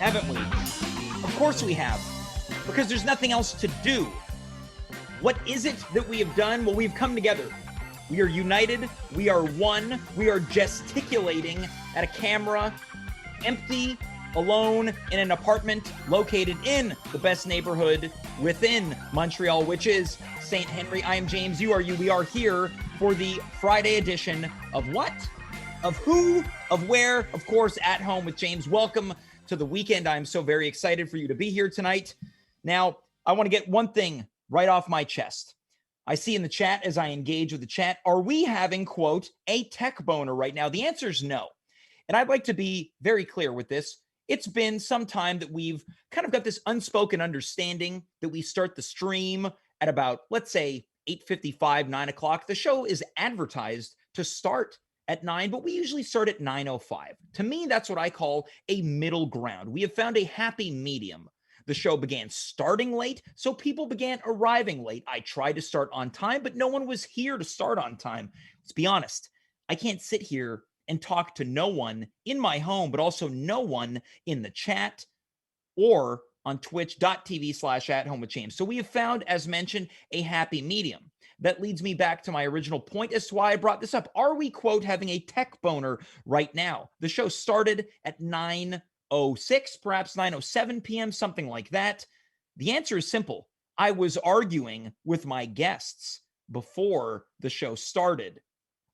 Haven't we? Of course we have, because there's nothing else to do. What is it that we have done? Well, we've come together. We are united. We are one. We are gesticulating at a camera, empty, alone, in an apartment located in the best neighborhood within Montreal, which is St. Henry. I am James. You are you. We are here for the Friday edition of what? Of who? Of where? Of course, At Home with James. Welcome to the weekend. I'm so very excited for you to be here tonight. Now, I want to get one thing right off my chest. I see in the chat as I engage with the chat, are we having, quote, a tech boner right now? The answer is no. And I'd like to be very clear with this. It's been some time that we've kind of got this unspoken understanding that we start the stream at about, let's say, 8:55, 9 o'clock. The show is advertised to start at 9, but we usually start at 9:05. To me, that's what I call a middle ground. We have found a happy medium. The show began starting late, so people began arriving late. I tried to start on time, but no one was here to start on time. Let's be honest. I can't sit here and talk to no one in my home, but also no one in the chat or on twitch.tv/athomewithjames. So we have found, as mentioned, a happy medium. That leads me back to my original point as to why I brought this up. Are we, quote, having a tech boner right now? The show started at 9:06, perhaps 9:07 p.m., something like that. The answer is simple. I was arguing with my guests before the show started.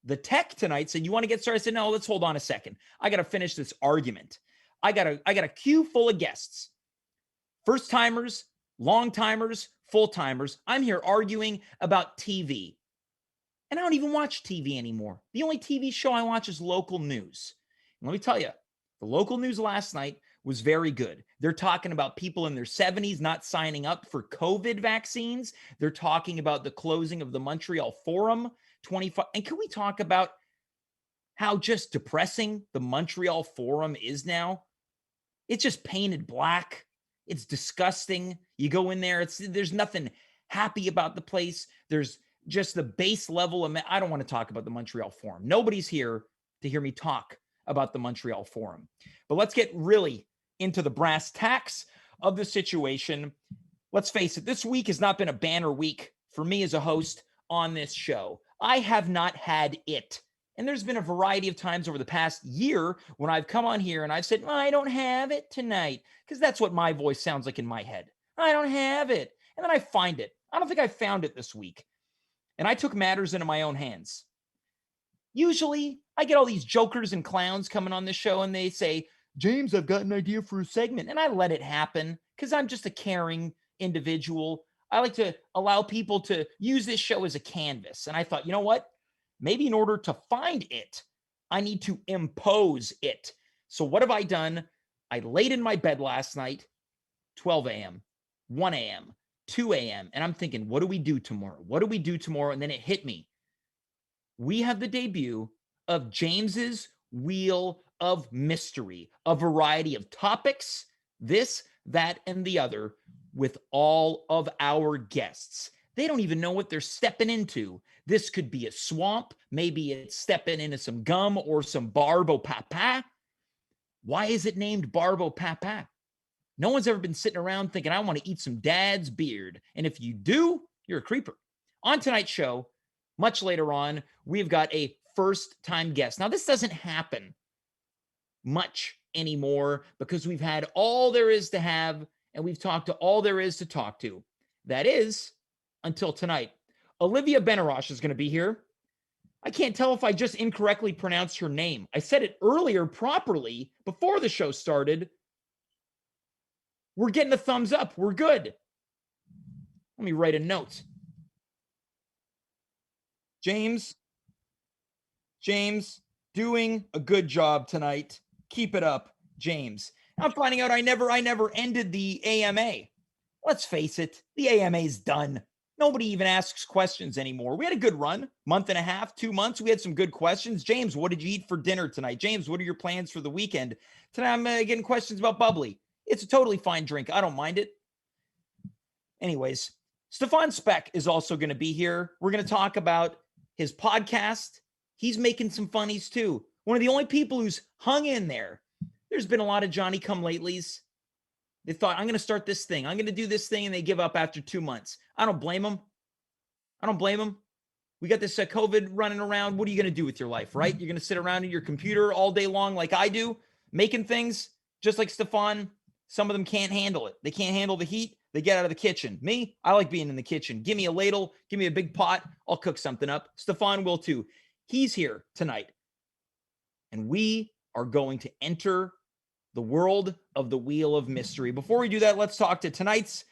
The tech tonight said, you want to get started? I said, no, let's hold on a second. I got to finish this argument. I got a queue full of guests. First timers, long timers, full timers. I'm here arguing about TV. And I don't even watch TV anymore. The only TV show I watch is local news. And let me tell you, the local news last night was very good. They're talking about people in their 70s not signing up for COVID vaccines. They're talking about the closing of the Montreal Forum 25. And can we talk about how just depressing the Montreal Forum is now? It's just painted black. It's disgusting. You go in there, there's nothing happy about the place. There's just the base level of, I don't want to talk about the Montreal Forum. Nobody's here to hear me talk about the Montreal Forum. But let's get really into the brass tacks of the situation. Let's face it, this week has not been a banner week for me as a host on this show. I have not had it. And there's been a variety of times over the past year when I've come on here and I've said, well, I don't have it tonight, because that's what my voice sounds like in my head. I don't have it. And then I find it. I don't think I found it this week. And I took matters into my own hands. Usually, I get all these jokers and clowns coming on this show and they say, James, I've got an idea for a segment. And I let it happen because I'm just a caring individual. I like to allow people to use this show as a canvas. And I thought, you know what? Maybe in order to find it, I need to impose it. So what have I done? I laid in my bed last night, 12 a.m., 1 a.m., 2 a.m., and I'm thinking, what do we do tomorrow? What do we do tomorrow? And then it hit me. We have the debut of James's Wheel of Mystery, a variety of topics, this, that, and the other, with all of our guests. They don't even know what they're stepping into. This could be a swamp. Maybe it's stepping into some gum or some barbo papa. Why is it named barbo papa? No one's ever been sitting around thinking, I want to eat some dad's beard. And if you do, you're a creeper. On tonight's show, much later on, we've got a first-time guest. Now, this doesn't happen much anymore because we've had all there is to have, and we've talked to all there is to talk to. That is, until tonight. Olivia Benaroche is going to be here. I can't tell if I just incorrectly pronounced her name. I said it earlier properly before the show started. We're getting a thumbs up. We're good. Let me write a note. James, doing a good job tonight. Keep it up, James. I'm finding out I never ended the AMA. Let's face it, the AMA's done. Nobody even asks questions anymore. We had a good run, month and a half, 2 months. We had some good questions. James, what did you eat for dinner tonight? James, what are your plans for the weekend? Tonight I'm getting questions about bubbly. It's a totally fine drink. I don't mind it. Anyways, Stefan Spec is also going to be here. We're going to talk about his podcast. He's making some funnies too. One of the only people who's hung in there. There's been a lot of Johnny-come-latelys. They thought, I'm going to start this thing. I'm going to do this thing. And they give up after 2 months. I don't blame them. I don't blame them. We got this COVID running around. What are you going to do with your life, right? You're going to sit around in your computer all day long like I do, making things just like Stefan. Some of them can't handle it. They can't handle the heat. They get out of the kitchen. Me, I like being in the kitchen. Give me a ladle. Give me a big pot. I'll cook something up. Stefan will too. He's here tonight. And we are going to enter the world of the Wheel of Mystery. Before we do that, let's talk to tonight's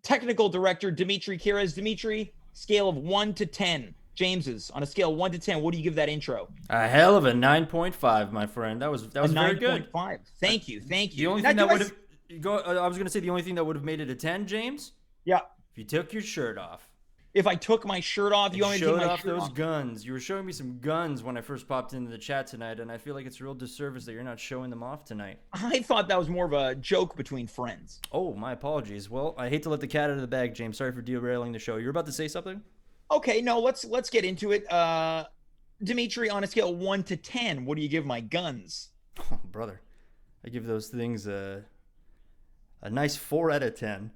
technical director, Dimitri Kyres. Dimitri, scale of 1 to 10. James's on a scale of 1 to 10. What do you give that intro? A hell of a 9.5, my friend. That was very good. 9.5. Thank you. The only thing that would have I was going to say the only thing that would have made it a 10, James. Yeah. If you took your shirt off. If I took my shirt off, you want me to take my shirt off? Guns. You were showing me some guns when I first popped into the chat tonight, and I feel like it's a real disservice that you're not showing them off tonight. I thought that was more of a joke between friends. Oh, my apologies. Well, I hate to let the cat out of the bag, James. Sorry for derailing the show. You're about to say something? Okay, no, let's get into it. Dimitri, on a scale of 1 to 10, what do you give my guns? Oh, brother. I give those things a nice 4 out of 10.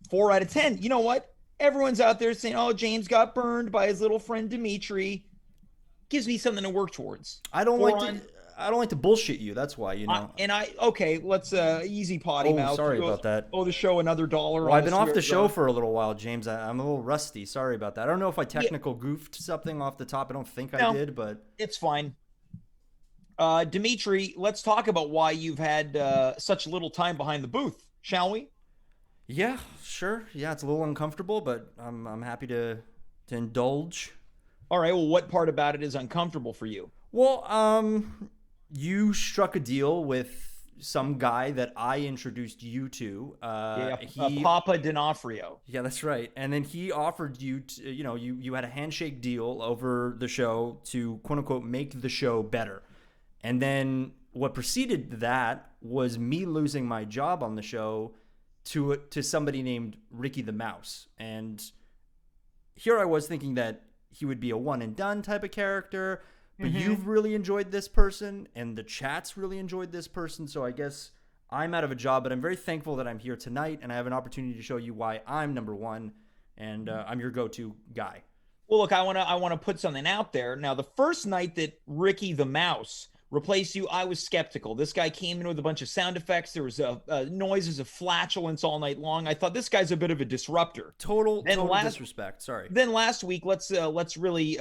4 out of 10. You know what? Everyone's out there saying, oh, James got burned by his little friend Dimitri. Gives me something to work towards. I don't like to bullshit you. That's why, you know. Okay, let's easy potty mouth. Oh, sorry about that. Oh, the show another $1. Well, I've been off the show for a little while, James. I'm a little rusty. Sorry about that. I don't know if I goofed something off the top. I don't think I did, but it's fine. Dimitri, let's talk about why you've had such little time behind the booth, shall we? Yeah, sure. Yeah, it's a little uncomfortable, but I'm happy to indulge. All right. Well, what part about it is uncomfortable for you? Well, you struck a deal with some guy that I introduced you to. Papa D'Onofrio. Yeah, that's right. And then he offered you to, you had a handshake deal over the show to quote unquote make the show better. And then what preceded that was me losing my job on the show to somebody named Ricky the Mouse. And here I was thinking that he would be a one and done type of character, but you've really enjoyed this person and the chat's really enjoyed this person. So I guess I'm out of a job, but I'm very thankful that I'm here tonight and I have an opportunity to show you why I'm number one and I'm your go-to guy. Well, look, I want to put something out there. Now, the first night that Ricky the Mouse replace you, I was skeptical. This guy came in with a bunch of sound effects. There was noises of flatulence all night long. I thought this guy's a bit of a disruptor. Total disrespect. Sorry. Then last week, let's really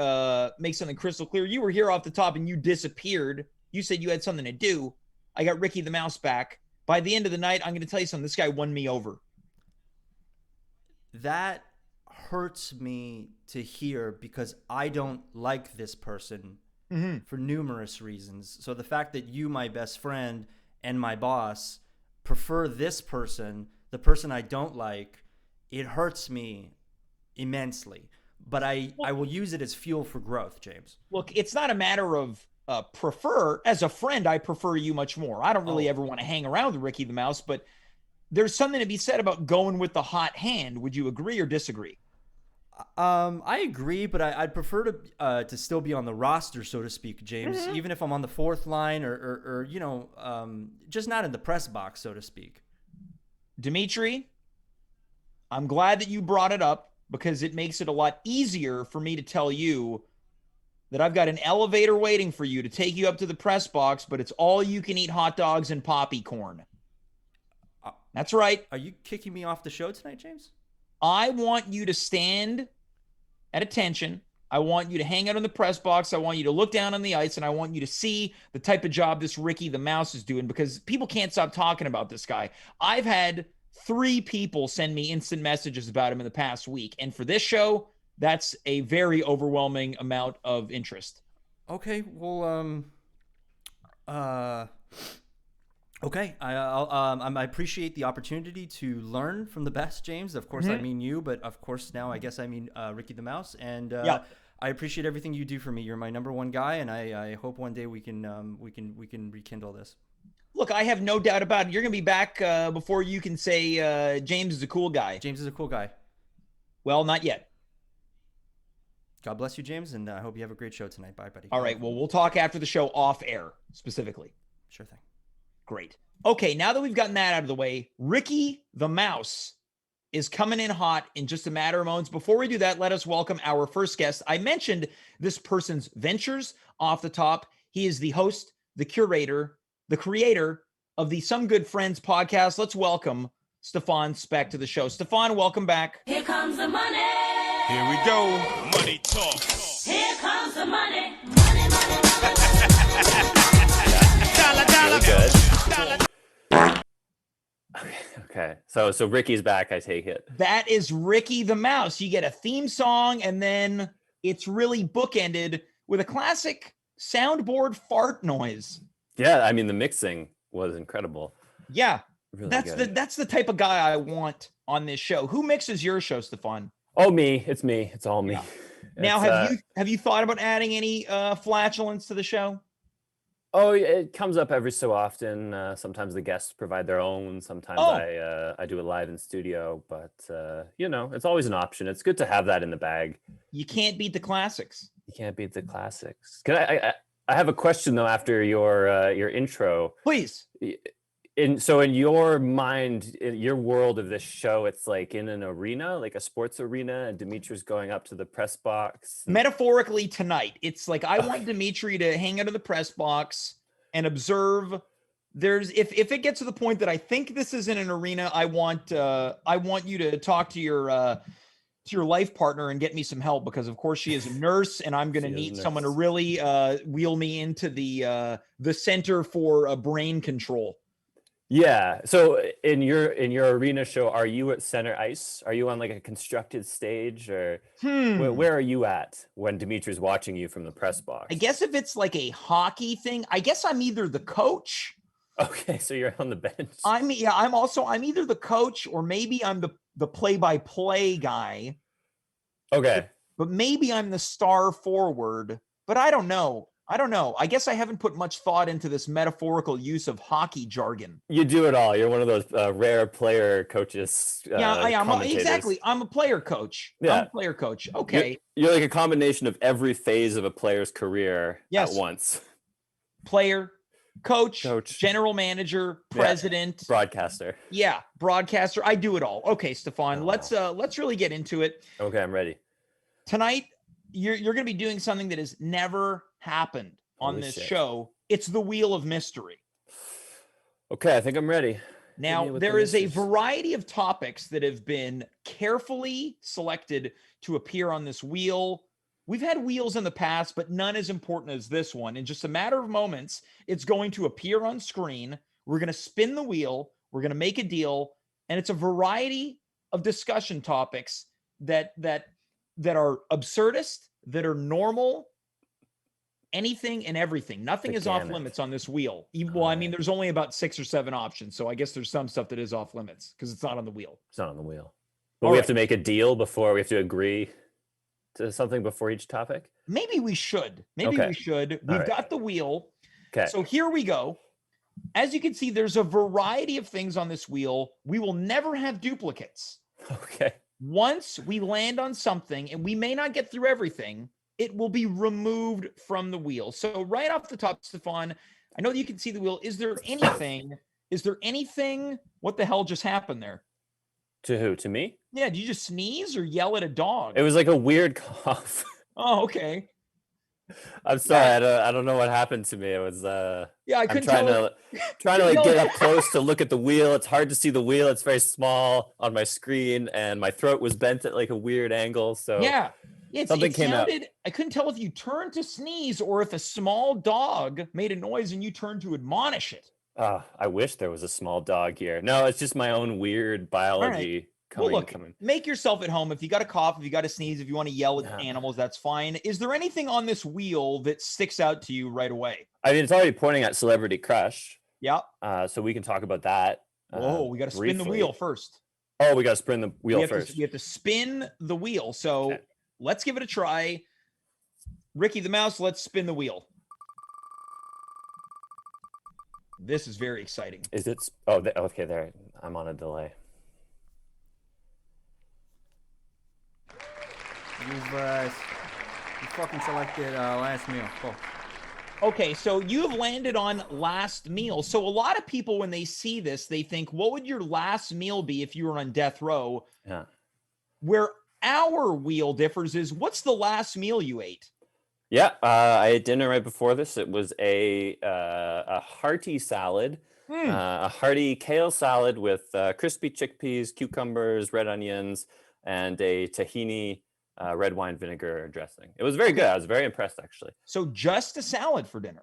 make something crystal clear. You were here off the top and you disappeared. You said you had something to do. I got Ricky the Mouse back. By the end of the night, I'm going to tell you something. This guy won me over. That hurts me to hear because I don't like this person. For numerous reasons. So the fact that you, my best friend and my boss, prefer this person, the person I don't like, it hurts me immensely. But I will use it as fuel for growth, James. Look, it's not a matter of prefer. As a friend, I prefer you much more. I don't really ever want to hang around with Ricky the Mouse, but there's something to be said about going with the hot hand. Would you agree or disagree? I agree, but I'd prefer to still be on the roster, so to speak, James. Even if I'm on the fourth line or just not in the press box, so to speak. Dimitri, I'm glad that you brought it up because it makes it a lot easier for me to tell you that I've got an elevator waiting for you to take you up to the press box, but it's all you can eat hot dogs and poppy corn. That's right. Are you kicking me off the show tonight, James? I want you to stand at attention. I want you to hang out in the press box. I want you to look down on the ice, and I want you to see the type of job this Ricky the Mouse is doing because people can't stop talking about this guy. I've had 3 people send me instant messages about him in the past week, and for this show, that's a very overwhelming amount of interest. Okay, well, okay, I appreciate the opportunity to learn from the best, James. Of course, I mean you, but of course now I guess I mean Ricky the Mouse. And I appreciate everything you do for me. You're my number one guy, and I hope one day we can rekindle this. Look, I have no doubt about it. You're gonna be back before you can say James is a cool guy. James is a cool guy. Well, not yet. God bless you, James, and I hope you have a great show tonight. Bye, buddy. All right. Well, we'll talk after the show off air specifically. Sure thing. Great. Okay, now that we've gotten that out of the way, Ricky the Mouse is coming in hot in just a matter of moments. Before we do that, let us welcome our first guest. I mentioned this person's ventures off the top. He is the host, the curator, the creator of the Some Good Friends podcast. Let's welcome Stefan Spec to the show. Stefan, welcome back. Here comes the money. Here we go. Money talk. Here comes the money. Money, money, money. Dollar, dollar. Really good. Okay. So Ricky's back, I take it. That is Ricky the Mouse. You get a theme song, and then it's really bookended with a classic soundboard fart noise. Yeah, I mean the mixing was incredible. Yeah, Really that's good. that's the type of guy I want on this show. Who mixes your show, Stefan? Oh, me. It's me. It's all me. Yeah. Now, have you thought about adding any flatulence to the show? Oh, it comes up every so often. Sometimes the guests provide their own. Sometimes I do it live in studio. But it's always an option. It's good to have that in the bag. You can't beat the classics. You can't beat the classics. I have a question though after your intro. Please. In your mind, in your world of this show, it's like in an arena, like a sports arena, and Dimitri's going up to the press box. Metaphorically tonight, it's like I want Dimitri to hang out of the press box and observe. If it gets to the point that I think this is in an arena, I want you to talk to your life partner and get me some help, because of course she is a nurse, and I'm going to need someone to really wheel me into the center for brain control. Yeah. So in your arena show, are you at center ice? Are you on like a constructed stage, or where are you at when Dimitri's watching you from the press box? I guess if it's like a hockey thing, I guess I'm either the coach. Okay, so you're on the bench. I'm either the coach, or maybe I'm the play-by-play guy. Okay. But maybe I'm the star forward, but I don't know. I guess I haven't put much thought into this metaphorical use of hockey jargon. You do it all. You're one of those rare player coaches. Yeah, I am. Commentators. Exactly. I'm a player coach. Yeah. I'm a player coach. Okay. You're like a combination of every phase of a player's career at once. Player, coach, general manager, president, broadcaster. Yeah, broadcaster. I do it all. Okay, Stefan, let's really get into it. Okay, I'm ready. Tonight, you're going to be doing something that has never happened on this show. It's the Wheel of Mystery. Okay, I think I'm ready. Now, there is a variety of topics that have been carefully selected to appear on this wheel. We've had wheels in the past, but none as important as this one. In just a matter of moments, it's going to appear on screen. We're going to spin the wheel. We're going to make a deal. And it's a variety of discussion topics that are absurdist, that are normal, anything and everything. Nothing is off limits on this wheel. Well, I mean, there's only about 6 or 7 options. So I guess there's some stuff that is off limits because it's not on the wheel. It's not on the wheel. But we have to make a deal before we have to agree to something before each topic? Maybe we should. We've got the wheel. Okay. So here we go. As you can see, there's a variety of things on this wheel. We will never have duplicates. Okay. Once we land on something, and we may not get through everything, it will be removed from the wheel. So right off the top, Stefan, I know that you can see the wheel. Is there anything? What the hell just happened there? To who? To me? Yeah. Did you just sneeze or yell at a dog? It was like a weird cough. Oh, okay. I'm sorry. I don't know what happened to me. It was I couldn't trying tell. trying to like get up close to look at the wheel. It's hard to see the wheel. It's very small on my screen, and my throat was bent at like a weird angle. So something came out. I couldn't tell if you turned to sneeze or if a small dog made a noise and you turned to admonish it. I wish there was a small dog here. No, it's just my own weird biology. Make yourself at home. If you got a cough, if you got to sneeze, if you want to yell at animals, that's fine. Is there anything on this wheel that sticks out to you right away? I mean, it's already pointing at Celebrity Crush. Yeah. So we can talk about that. We got to spin the wheel first. Oh, we got to spin the wheel first. We have to spin the wheel. So let's give it a try. Ricky the Mouse, let's spin the wheel. This is very exciting. Is it? Oh, okay. There, I'm on a delay. You fucking selected last meal. Oh. Okay, so you have landed on last meal. So a lot of people, when they see this, they think, what would your last meal be if you were on death row? Yeah. Where our wheel differs is, what's the last meal you ate? Yeah, I ate dinner right before this. It was a hearty salad, a hearty kale salad with crispy chickpeas, cucumbers, red onions, and a tahini red wine vinegar dressing. It was very good. I was very impressed, actually. So just a salad for dinner.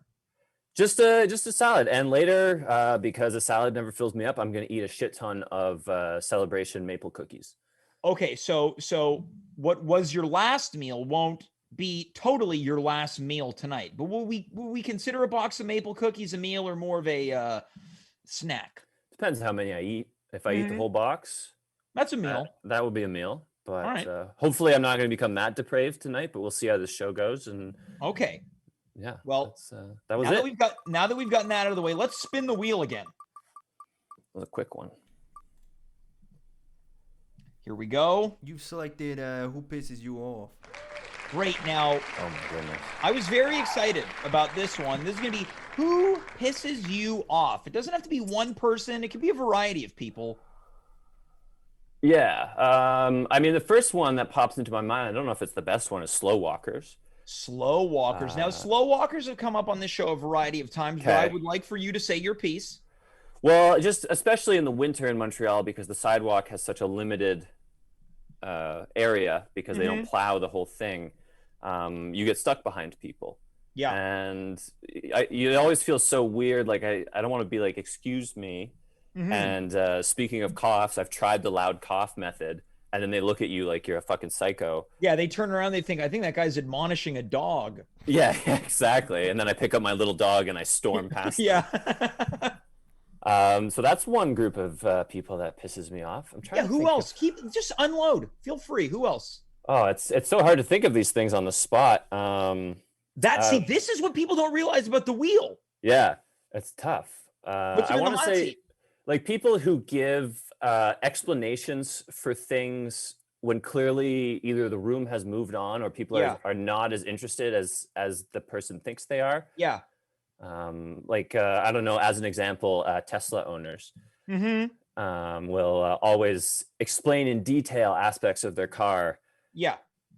Just a salad, and later, because a salad never fills me up, I'm gonna eat a shit ton of Celebration maple cookies. Okay, so what was your last meal won't be totally your last meal tonight. But will we consider a box of maple cookies a meal or more of a snack? Depends how many I eat. If I eat the whole box, That's a meal. that would be a meal. But All right. hopefully, I'm not going to become that depraved tonight. But we'll see how this show goes. And Okay. yeah, Well, that was now it. that we've gotten that out of the way, let's spin the wheel again. It was a quick one. Here we go. You've selected who pisses you off. Great. Now, Oh my goodness. I was very excited about this one. This is going to be who pisses you off. It doesn't have to be one person. It can be a variety of people. Yeah. I mean, the first one that pops into my mind, I don't know if it's the best one, is slow walkers. Slow walkers. Now, slow walkers have come up on this show a variety of times, but I Okay. would like for you to say your piece. Well, just especially in the winter in Montreal, because the sidewalk has such a limited area because they don't plow the whole thing. You get stuck behind people. Yeah. And you always feel so weird. Like, I don't want to be like, excuse me. And speaking of coughs, I've tried the loud cough method. And then they look at you like you're a fucking psycho. Yeah, they turn around, they think, I think that guy's admonishing a dog. Yeah, exactly. And then I pick up my little dog and I storm past them. Yeah. So that's one group of people that pisses me off. I'm trying Yeah, to who think else? Just unload. Feel free. Who else? Oh, it's so hard to think of these things on the spot. See, this is what people don't realize about the wheel. Yeah, it's tough. Puts them I in the want to hot say, seat. like, people who give explanations for things when clearly either the room has moved on or people Yeah. are not as interested as the person thinks they are. Yeah. I don't know, as an example, Tesla owners will always explain in detail aspects of their car. Yeah.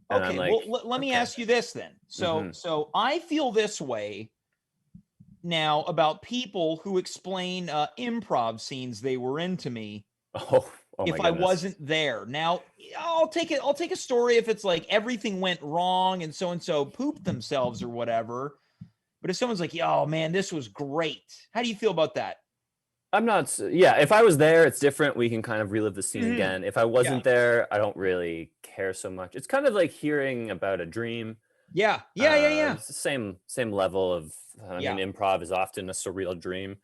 And Okay. I'm like, Well, let me ask you this then. So I feel this way now about people who explain improv scenes they were in to me oh my if I goodness. wasn't there. Now, I'll take a story if it's like everything went wrong and so pooped themselves or whatever. But if someone's like, "Oh man, this was great." How do you feel about that? I'm not. Yeah, if I was there, it's different. We can kind of relive the scene again. If I wasn't there, I don't really care so much. It's kind of like hearing about a dream. Yeah. It's the same level of. I Yeah. mean, improv is often a surreal dream.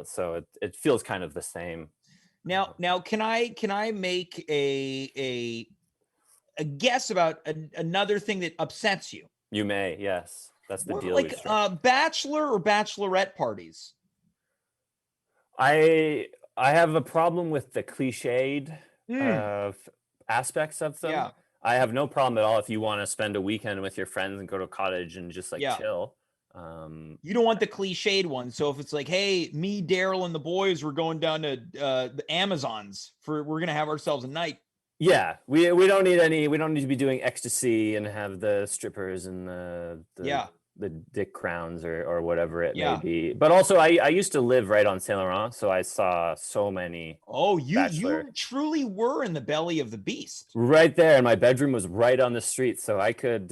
So it feels kind of the same. Now, can I make a guess about another thing that upsets you? You may, yes. That's the What, deal. like bachelor or bachelorette parties? I have a problem with the cliched aspects of them. Yeah. I have no problem at all if you want to spend a weekend with your friends and go to a cottage and just like chill. You don't want the cliched one. So if it's like, hey, me, Daryl, and the boys, we're going down to the Amazons we're gonna have ourselves a night. Yeah, we don't need any. We don't need to be doing ecstasy and have the strippers and the dick crowns or whatever it may be. But also, I used to live right on Saint Laurent, so I saw so many. Oh, you truly were in the belly of the beast. Right there, and my bedroom was right on the street, so I could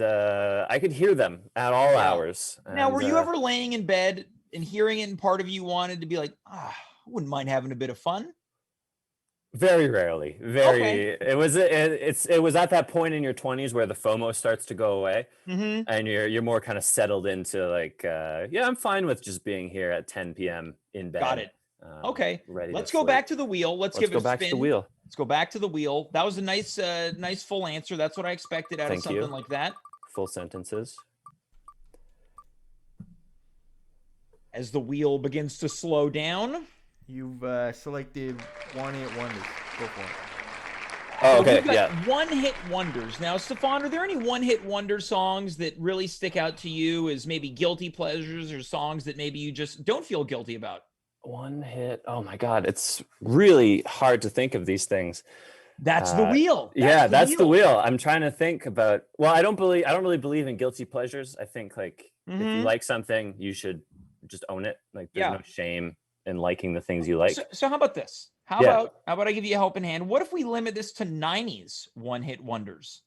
hear them at all hours. Now, And, were you ever laying in bed and hearing it, and part of you wanted to be like, I wouldn't mind having a bit of fun? Very rarely. It was at that point in your 20s where the FOMO starts to go away, and you're more kind of settled into like, I'm fine with just being here at 10 p.m. in bed. Got it. Okay, ready. Let's go back to the wheel. Let's give it a spin. Let's go back to the wheel. Let's go back to the wheel. That was a nice full answer. That's what I expected out of something like that. Full sentences. As the wheel begins to slow down. You've selected One Hit Wonders. Go for it. Oh, So okay. we've got Yeah. one-hit wonders. Now, Stefan, are there any one-hit wonder songs that really stick out to you as maybe guilty pleasures or songs that maybe you just don't feel guilty about? One hit. Oh my God. It's really hard to think of these things. That's the wheel. Yeah, the that's the wheel. wheel. I'm trying to think about. Well, I don't really believe in guilty pleasures. I think like if you Mhm. like something, you should just own it. Like there's Yeah. no shame in liking the things you like. So how about this? Yeah. How about I give you a helping hand? What if we limit this to 90s one-hit wonders?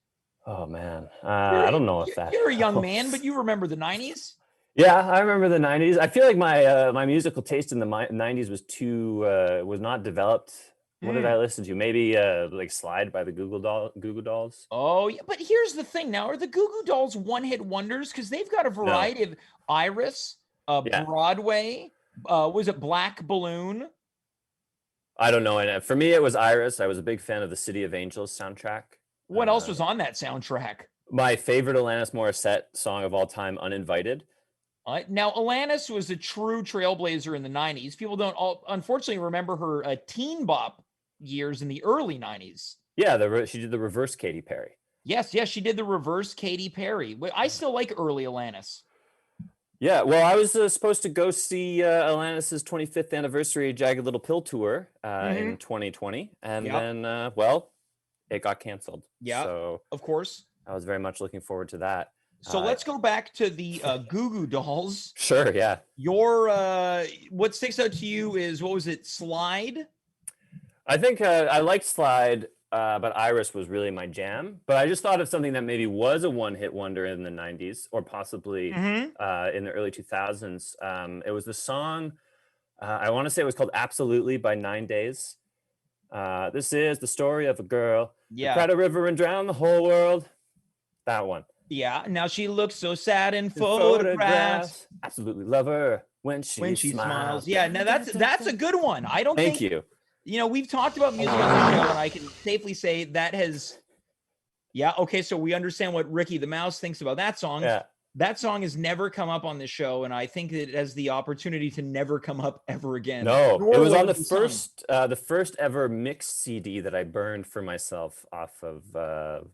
Oh man, You're, I don't know if that you're a young man, helps. but you remember the 90s? Yeah, I remember the '90s. I feel like my musical taste in the '90s was not developed. What did I listen to? Maybe like Slide by the Google Dolls. Oh, yeah, but here's the thing now. Are the Goo Goo Dolls one-hit wonders? Because they've got a No. variety of Iris, Yeah. Broadway, was it Black Balloon? I don't know. And for me, it was Iris. I was a big fan of the City of Angels soundtrack. What else was on that soundtrack? My favorite Alanis Morissette song of all time, Uninvited. Now, Alanis was a true trailblazer in the 90s. People don't unfortunately remember her teen bop years in the early 90s. Yeah, she did the reverse Katy Perry. Yes, she did the reverse Katy Perry. I still like early Alanis. Yeah, well, I was supposed to go see Alanis's 25th anniversary Jagged Little Pill tour in 2020, and then, well, it got canceled. Yeah, so of course. I was very much looking forward to that. So let's go back to the Goo Goo Dolls. Sure, yeah. Your what sticks out to you is, what was it, Slide? I think I liked Slide, but Iris was really my jam. But I just thought of something that maybe was a one-hit wonder in the 90s or possibly in the early 2000s. It was the song, I want to say it was called Absolutely by 9 Days. This is the story of a girl who cried a river and drowned the whole world. That one. Yeah, now she looks so sad in photographs. Absolutely love her when she smiles. Yeah, now that's a good one. I don't Thank think you. You know, we've talked about music on the show, and I can safely say that has. Yeah, okay, so we understand what Ricky the Mouse thinks about that song. Yeah. That song has never come up on the show, and I think it has the opportunity to never come up ever again. No, it was on the first ever mixed CD that I burned for myself off of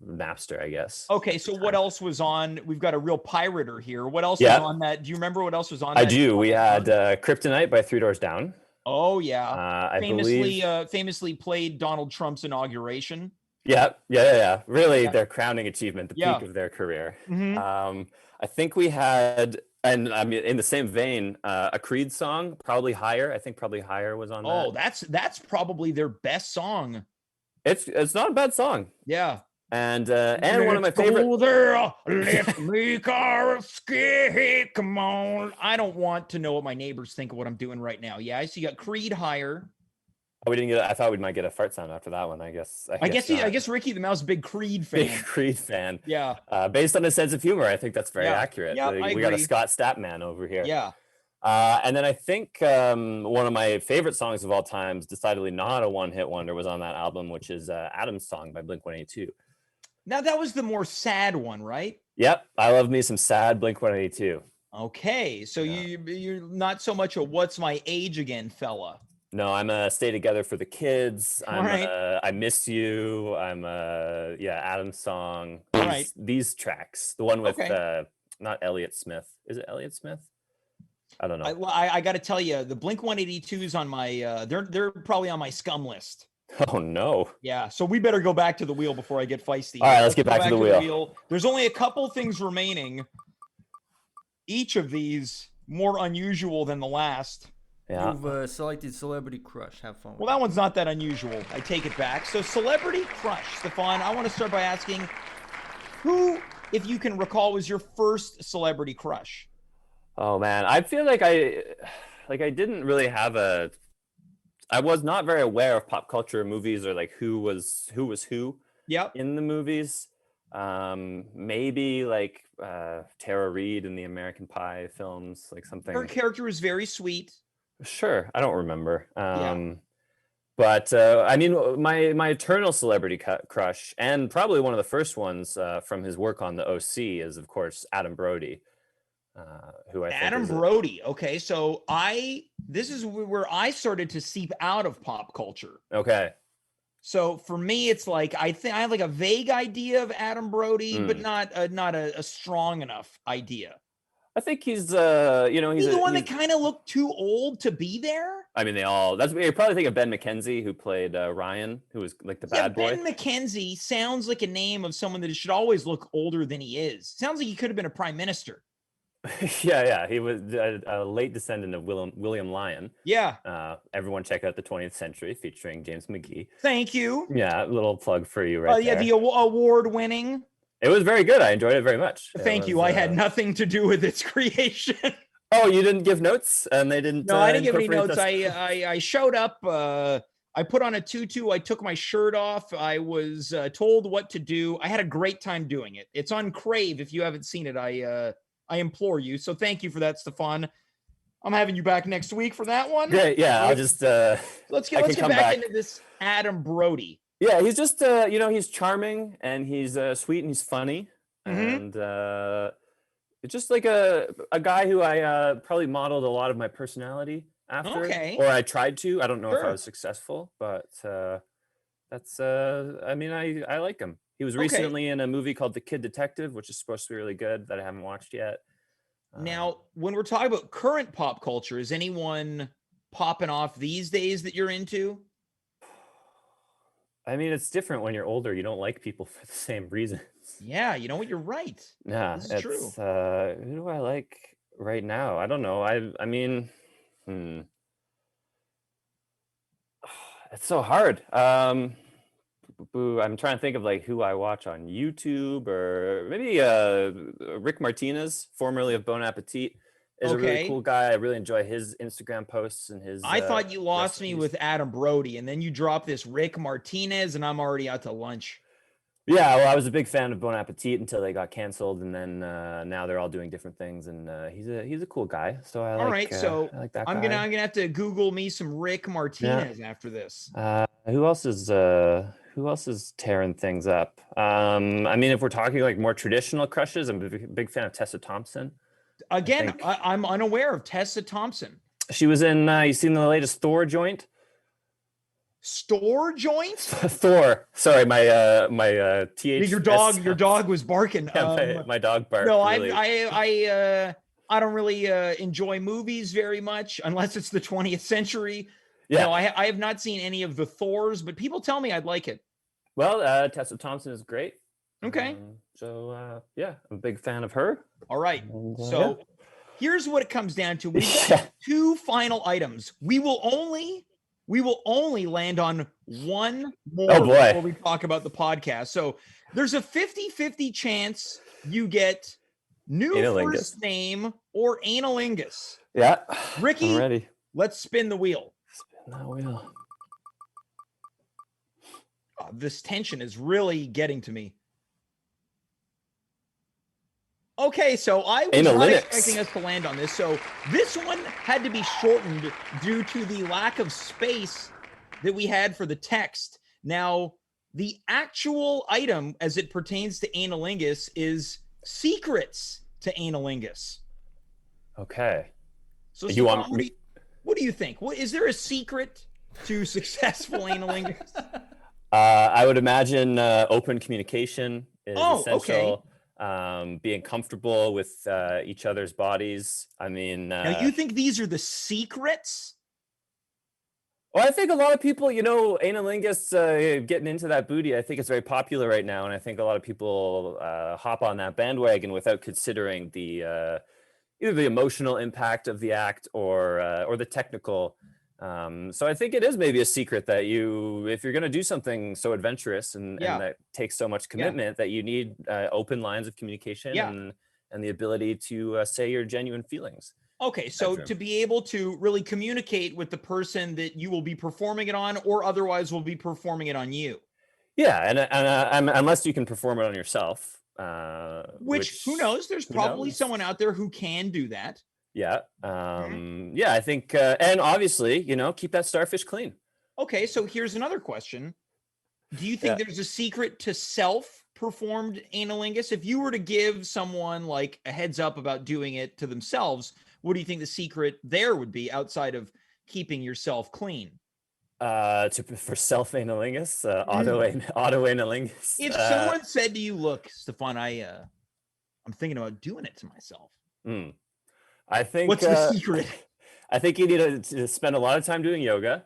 Napster, I guess. Okay, so what else was on? We've got a real pirater here. What else was on that? Do you remember what else was on? I do. We had Kryptonite by Three Doors Down. Oh yeah, I believe famously played Donald Trump's inauguration. Yeah. Really, their crowning achievement, the peak of their career. I think we had, and I mean, in the same vein, a Creed song, Probably Higher. I think Probably Higher was on that. Oh, that's probably their best song. It's not a bad song. Yeah. And one of my favorite. Go there, let's make our escape. Come on. I don't want to know what my neighbors think of what I'm doing right now. Yeah, so you got Creed Higher. Oh, we didn't get. I thought we might get a fart sound after that one. I guess Ricky the Mouse, big Creed fan. Big Creed fan. Yeah. Based on his sense of humor, I think that's very accurate. Yeah, we got a Scott Stapp over here. Yeah. And then I think one of my favorite songs of all time, decidedly not a one-hit wonder, was on that album, which is Adam's Song by Blink-182. Now that was the more sad one, right? Yep, I love me some sad Blink-182. Okay, so you're not so much a "What's My Age Again" fella. No, I'm a Stay Together for the Kids. Right. I Miss You. I'm Adam's Song. Right. These tracks. The one with not Elliott Smith. Is it Elliott Smith? I don't know. I got to tell you, the Blink-182s on my they're probably on my scum list. Oh no. Yeah, so we better go back to the wheel before I get feisty. All right, let's get back to the wheel. There's only a couple things remaining. Each of these more unusual than the last. Yeah. You've selected Celebrity Crush. Have fun. Well, that one's not that unusual. I take it back. So, Celebrity Crush, Stefan, I want to start by asking, who, if you can recall, was your first celebrity crush? Oh man, I feel like I didn't really have I was not very aware of pop culture movies or like who was who in the movies. Maybe like Tara Reid in the American Pie films, like something. Her character was very sweet. Sure, I don't remember. But I mean, my eternal celebrity crush, and probably one of the first ones from his work on the OC, is of course Adam Brody. Who I think Adam Brody. Okay, so this is where I started to seep out of pop culture. Okay. So for me, it's like I think I have like a vague idea of Adam Brody, but not a strong enough idea. I think he's he's He's the one that kind of looked too old to be there. I mean, that's you probably think of Ben McKenzie, who played Ryan, who was like the bad boy. Ben McKenzie sounds like a name of someone that should always look older than he is. Sounds like he could have been a prime minister. Yeah, he was a late descendant of William Lyon. Yeah. Everyone check out The 20th Century featuring James McGee. Thank you. Yeah, little plug for you right there. The award-winning. It was very good. I enjoyed it very much. Thank you. I had nothing to do with its creation. Oh, you didn't give notes, and they didn't. No, I didn't give any notes. I showed up. I put on a tutu. I took my shirt off. I was told what to do. I had a great time doing it. It's on Crave. If you haven't seen it, I implore you. So thank you for that, Stefan. I'm having you back next week for that one. Great. Yeah, I'll just. Let's get back into this Adam Brody. Yeah, he's just he's charming and he's sweet and he's funny and it's just like a guy who I probably modeled a lot of my personality after, or I tried to. I don't know if I was successful, but that's I mean I like him. He was recently in a movie called The Kid Detective, which is supposed to be really good that I haven't watched yet. Now, when we're talking about current pop culture, is anyone popping off these days that you're into? I mean, it's different when you're older. You don't like people for the same reasons. Yeah, you know what? You're right. Yeah, this is true. Who do I like right now? I don't know. I mean, it's so hard. I'm trying to think of like who I watch on YouTube, or maybe Rick Martinez, formerly of Bon Appetit, is a really cool guy. I really enjoy his Instagram posts and his. I thought you lost me with Adam Brody, and then you drop this Rick Martinez, and I'm already out to lunch. Yeah, well, I was a big fan of Bon Appetit until they got canceled, and then now they're all doing different things, and he's a cool guy. So I like that guy. I'm gonna have to Google me some Rick Martinez after this. Who else is tearing things up? I mean, if we're talking like more traditional crushes, I'm a big fan of Tessa Thompson. Again, I'm unaware of Tessa Thompson. She was in. You seen the latest Thor joint? Store joint? Thor. Sorry, my TH. Your dog was barking. Yeah, my dog barked. No, really. I don't really enjoy movies very much unless it's the 20th century. Yeah. No, I have not seen any of the Thors, but people tell me I'd like it. Well, Tessa Thompson is great. Okay. Yeah, I'm a big fan of her. All right. So here's what it comes down to. We've got two final items. We will only land on one more before we talk about the podcast. So there's a 50-50 chance you get new first name or analingus. Yeah. Ricky, I'm ready. Let's spin the wheel. Spin that wheel. Oh, this tension is really getting to me. Okay, so I was not expecting us to land on this. So this one had to be shortened due to the lack of space that we had for the text. Now, the actual item as it pertains to analingus is secrets to analingus. Okay. So what do you think? Is there a secret to successful analingus? I would imagine open communication is essential. Okay. Being comfortable with each other's bodies. I mean, now you think these are the secrets? Well, I think a lot of people, analingus getting into that booty, I think it's very popular right now, and I think a lot of people hop on that bandwagon without considering the either the emotional impact of the act or the technical. So I think it is maybe a secret that if you're going to do something so adventurous and that takes so much commitment, that you need open lines of communication and the ability to say your genuine feelings. Okay, so to be able to really communicate with the person that you will be performing it on, or otherwise will be performing it on you. Yeah, and unless you can perform it on yourself. Which who knows? There's probably someone out there who can do that. Yeah. Yeah, I think, and obviously, keep that starfish clean. Okay, so here's another question. Do you think there's a secret to self-performed analingus? If you were to give someone like a heads up about doing it to themselves, what do you think the secret there would be outside of keeping yourself clean? For self-analingus, autoanalingus. If someone said to you, "Look, Stefan, I'm thinking about doing it to myself," I think what's the secret? I think you need to spend a lot of time doing yoga,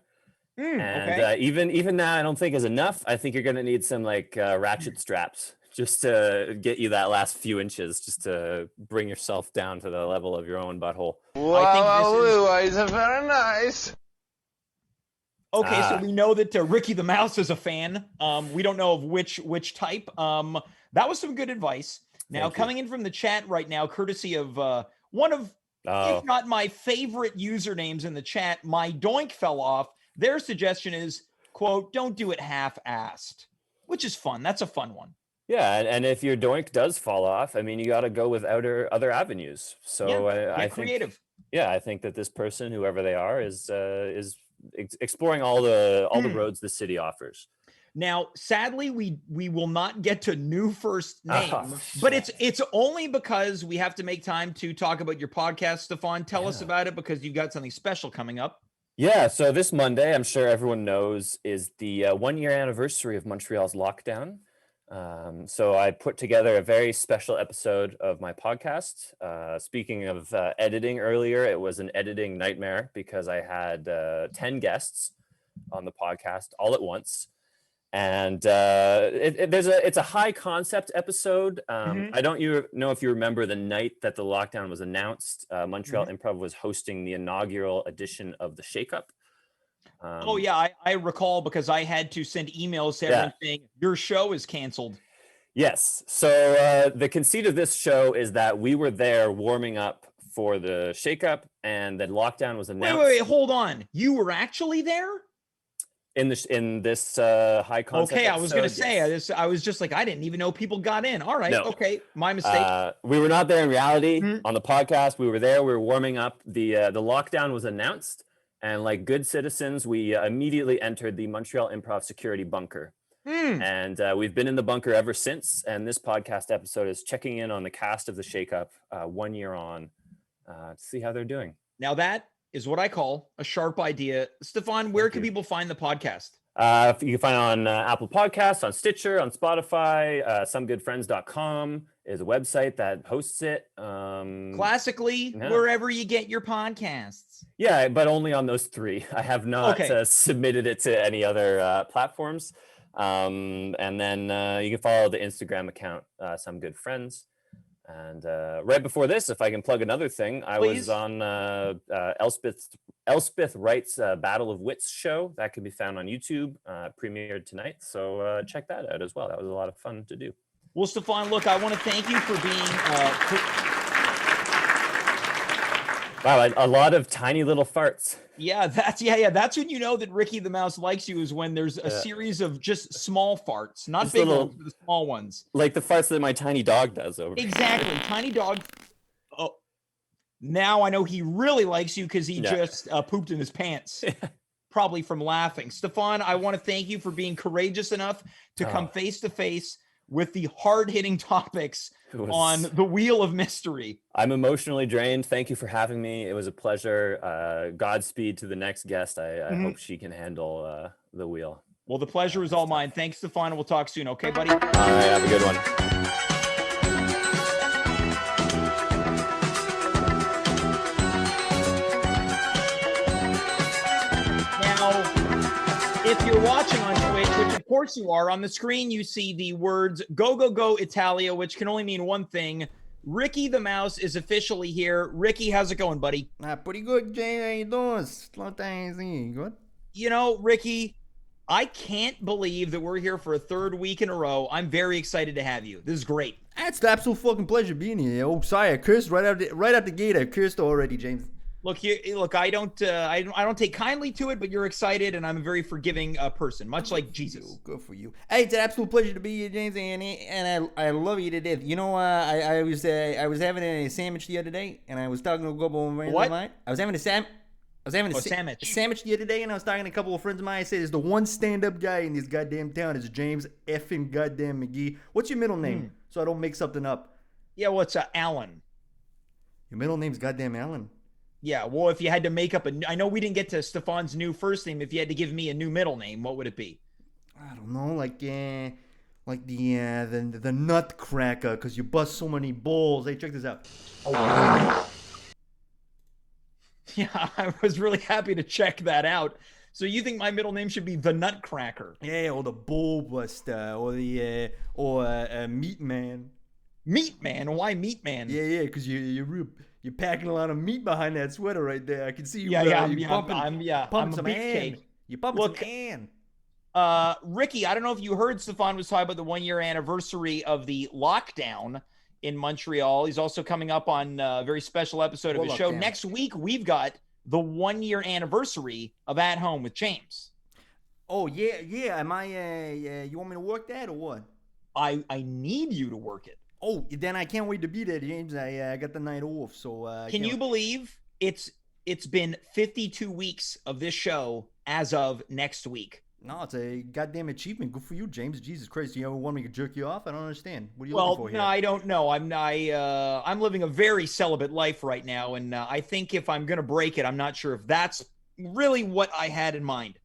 and Okay. even that I don't think is enough. I think you're gonna need some like ratchet straps just to get you that last few inches, just to bring yourself down to the level of your own butthole. I think this is very nice. okay. So we know that Ricky the Mouse is a fan. We don't know of which type. That was some good advice. Now, Thank you. coming in from the chat right now, courtesy of one of, if not my favorite usernames in the chat, my doink fell off. Their suggestion is, quote, "Don't do it half-assed," which is fun. That's a fun one. Yeah, and if your doink does fall off, I mean, you got to go with other avenues. So I think, creative. I think that this person, whoever they are, is exploring all the roads the city offers. Now, sadly, we will not get to new first name, Oh, but it's only because we have to make time to talk about your podcast, Stefan. Tell us about it, because you've got something special coming up. Yeah, so this Monday, I'm sure everyone knows, is the 1-year anniversary of Montreal's lockdown. So I put together a very special episode of my podcast. Speaking of editing earlier, it was an editing nightmare because I had 10 guests on the podcast all at once. And it's a high concept episode. I don't know if you remember the night that the lockdown was announced. Montreal Improv was hosting the inaugural edition of the Shake Up. Oh yeah, I recall, because I had to send emails to everyone saying your show is canceled. Yes. So the conceit of this show is that we were there warming up for the Shake Up, and the lockdown was announced. Wait, hold on. You were actually there? In this high concept. Okay, I was going to say, yes. I was just like, I didn't even know people got in. All right, No. okay, my mistake. We were not there in reality. On the podcast, we were there. We were warming up. The lockdown was announced, and like good citizens, we immediately entered the Montreal Improv security bunker. And we've been in the bunker ever since. And this podcast episode is checking in on the cast of the Shake Up 1 year on to see how they're doing. Now that is what I call a sharp idea. Stefan, where can people find the podcast? You can find it on Apple Podcasts, on Stitcher, on Spotify. Somegoodfriends.com is a website that hosts it. Classically, wherever you get your podcasts. Yeah, but only on those three. I have not submitted it to any other platforms. And then you can follow the Instagram account, Some Good Friends. And right before this, if I can plug another thing, I was on Elspeth Wright's Battle of Wits show. That can be found on YouTube, premiered tonight. So check that out as well. That was a lot of fun to do. Well, Stefan, look, I want to thank you for being... Wow, a lot of tiny little farts. Yeah, that's when you know that Ricky the Mouse likes you, is when there's a series of just small farts, not Just big little, ones, but the small ones. Like the farts that my tiny dog does over. Exactly, tiny dog. Oh, now I know he really likes you, because he just pooped in his pants, probably from laughing. Stefan, I want to thank you for being courageous enough to come face to face with the hard-hitting topics on the Wheel of Mystery. I'm emotionally drained. Thank you for having me. It was a pleasure. Godspeed to the next guest. I hope she can handle the wheel. Well, the pleasure is all mine. Thanks, Stefan, and we'll talk soon. Okay, buddy? All right, have a good one. If you're watching on Twitch, which of course you are, on the screen you see the words "Go, Go, Go, Italia," which can only mean one thing. Ricky the Mouse is officially here. Ricky, how's it going, buddy? Pretty good, Jay. How you doing? Long time seeing. Good? You know, Ricky, I can't believe that we're here for a third week in a row. I'm very excited to have you. This is great. It's the absolute fucking pleasure being here. Oh, sorry, I cursed right out the gate. I cursed already, James. Look, I don't take kindly to it, but you're excited, and I'm a very forgiving person, much like Jesus. Good for you. Hey, it's an absolute pleasure to be here, James, and I love you to death. You know, I was having a sandwich the other day, and I was talking to a couple of friends of mine. I was having a sandwich the other day, and I was talking to a couple of friends of mine. I said, "There's the one stand-up guy in this goddamn town. It's James effing goddamn McGee. What's your middle name, so I don't make something up?" Yeah, what's Alan? Your middle name's goddamn Alan. Yeah, well, if you had to make up I know we didn't get to Stefan's new first name. If you had to give me a new middle name, what would it be? I don't know, like the Nutcracker, because you bust so many balls. Hey, check this out. Yeah, I was really happy to check that out. So you think my middle name should be the Nutcracker? Yeah, or the Bull Buster, or the Meat Man. Meat Man? Why Meat Man? Yeah, because you're packing a lot of meat behind that sweater right there. I can see you. Yeah, You pumping, I'm a pumping some beefcake. an. You pumping Look, some an. Ricky, I don't know if you heard Stefan was talking about the 1 year anniversary of the lockdown in Montreal. He's also coming up on a very special episode of his show. Next week, we've got the 1 year anniversary of At Home with James. Oh, yeah. Am I, you want me to work that or what? I need you to work it. Oh, then I can't wait to be there, James. I got the night off, so... Can you believe it's been 52 weeks of this show as of next week? No, it's a goddamn achievement. Good for you, James. Jesus Christ, you ever want me to jerk you off? I don't understand. What are you looking for here? No, I don't know. I'm living a very celibate life right now, and I think if I'm gonna break it, I'm not sure if that's really what I had in mind.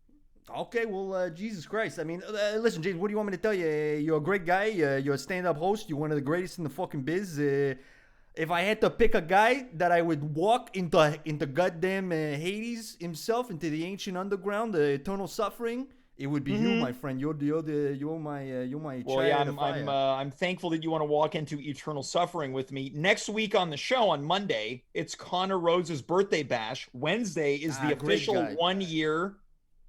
Okay, well, Jesus Christ. I mean, listen, James, what do you want me to tell you? You're a great guy. You're a stand-up host. You're one of the greatest in the fucking biz. If I had to pick a guy that I would walk into goddamn Hades himself, into the ancient underground, the eternal suffering, it would be you, my friend. You're my Well, child yeah, of fire. I'm thankful that you want to walk into eternal suffering with me. Next week on the show on Monday, it's Connor Rose's birthday bash. Wednesday is the official 1 year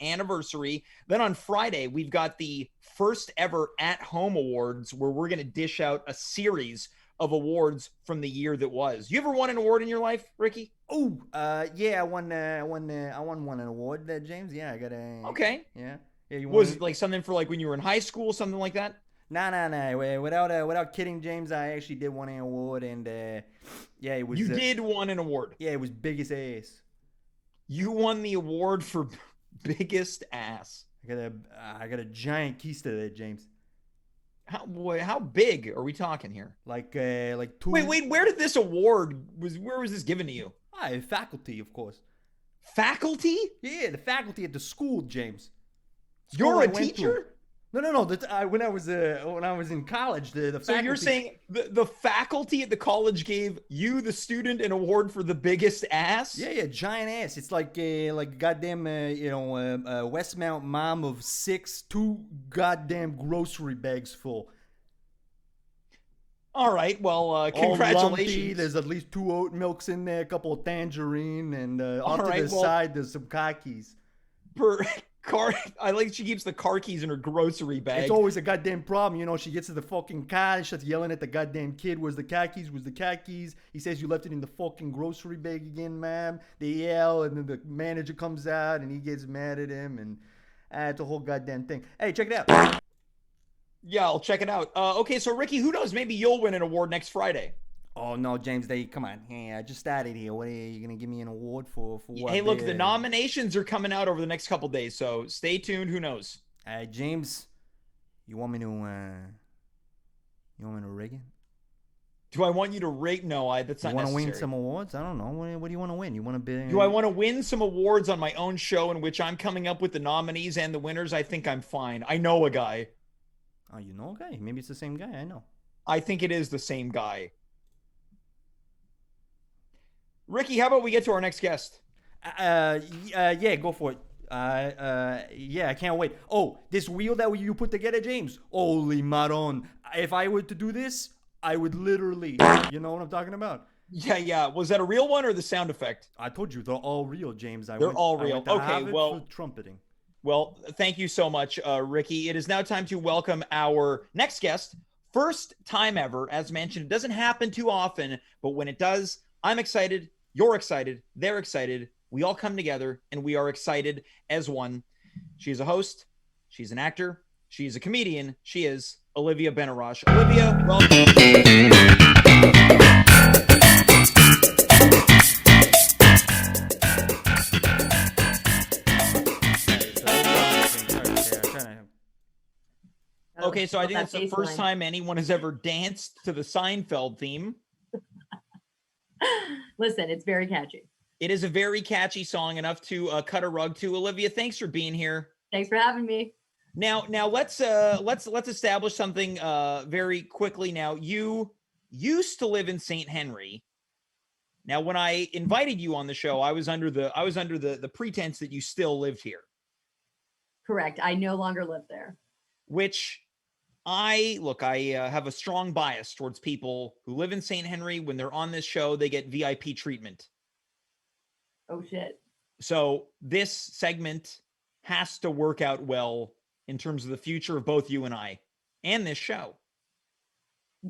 anniversary. Then on Friday, we've got the first ever At Home Awards, where we're going to dish out a series of awards from the year that was. You ever won an award in your life, Ricky? Oh, yeah, I won one award, James. Yeah, I got a. Okay. Yeah. You was it like something for like when you were in high school, something like that? Nah. Without kidding, James, I actually did win an award, and yeah, it was. You did won an award. Yeah, it was biggest ass. You won the award for biggest ass. I got a giant keister there, James. How big are we talking here? Like two. Wait. Where did this award where was this given to you? Faculty, of course. Faculty? Yeah, the faculty at the school, James. You're a teacher? No. When I was in college, the faculty. So you're saying the faculty at the college gave you, the student, an award for the biggest ass? Yeah, giant ass. It's like goddamn, Westmount mom of 6, 2 goddamn grocery bags full. All right, well, congratulations. Lumpy. There's at least 2 oat milks in there, a couple of tangerine, and off to the side there's some car keys. I like she keeps the car keys in her grocery bag. It's always a goddamn problem, She gets to the fucking car and starts yelling at the goddamn kid. Where's the car keys? Where's the car keys? He says you left it in the fucking grocery bag again, ma'am. They yell, and then the manager comes out and he gets mad at him, and it's a whole goddamn thing. Hey, check it out. Yeah, I'll check it out. Okay, so Ricky, who knows? Maybe you'll win an award next Friday. Oh no, James! Come on. Hey, I just started here. What are you gonna give me an award for what? Hey, look, the nominations are coming out over the next couple days, so stay tuned. Who knows? James, you want me to rig it? Do I want you to rate? No, that's not necessary. You want to win some awards? I don't know. What do you want to win? You want to be? Do I want to win some awards on my own show in which I'm coming up with the nominees and the winners? I think I'm fine. I know a guy. Oh, you know a guy? Maybe it's the same guy. I know. I think it is the same guy. Ricky, how about we get to our next guest? Yeah, go for it. Yeah, I can't wait. Oh, this wheel that you put together, James. Holy maron. If I were to do this, I would literally, you know what I'm talking about? Yeah. Was that a real one or the sound effect? I told you, they're all real, James. They're all real. Okay, well, for trumpeting. Well, thank you so much, Ricky. It is now time to welcome our next guest. First time ever, as mentioned. It doesn't happen too often, but when it does, I'm excited. You're excited. They're excited. We all come together, and we are excited as one. She's a host. She's an actor. She's a comedian. She is Olivia Benaroche. Olivia, welcome. Okay, so I think that's the first time anyone has ever danced to the Seinfeld theme. Listen, it's very catchy. It is a very catchy song, enough to cut a rug to. Olivia, thanks for being here. Thanks for having me. Now let's establish something very quickly. Now, you used to live in St. Henry. Now, when I invited you on the show, I was under the pretense that you still lived here. Correct. I no longer live there. Which I have a strong bias towards people who live in St. Henry. When they're on this show, they get VIP treatment. Oh shit. So this segment has to work out well in terms of the future of both you and I and this show.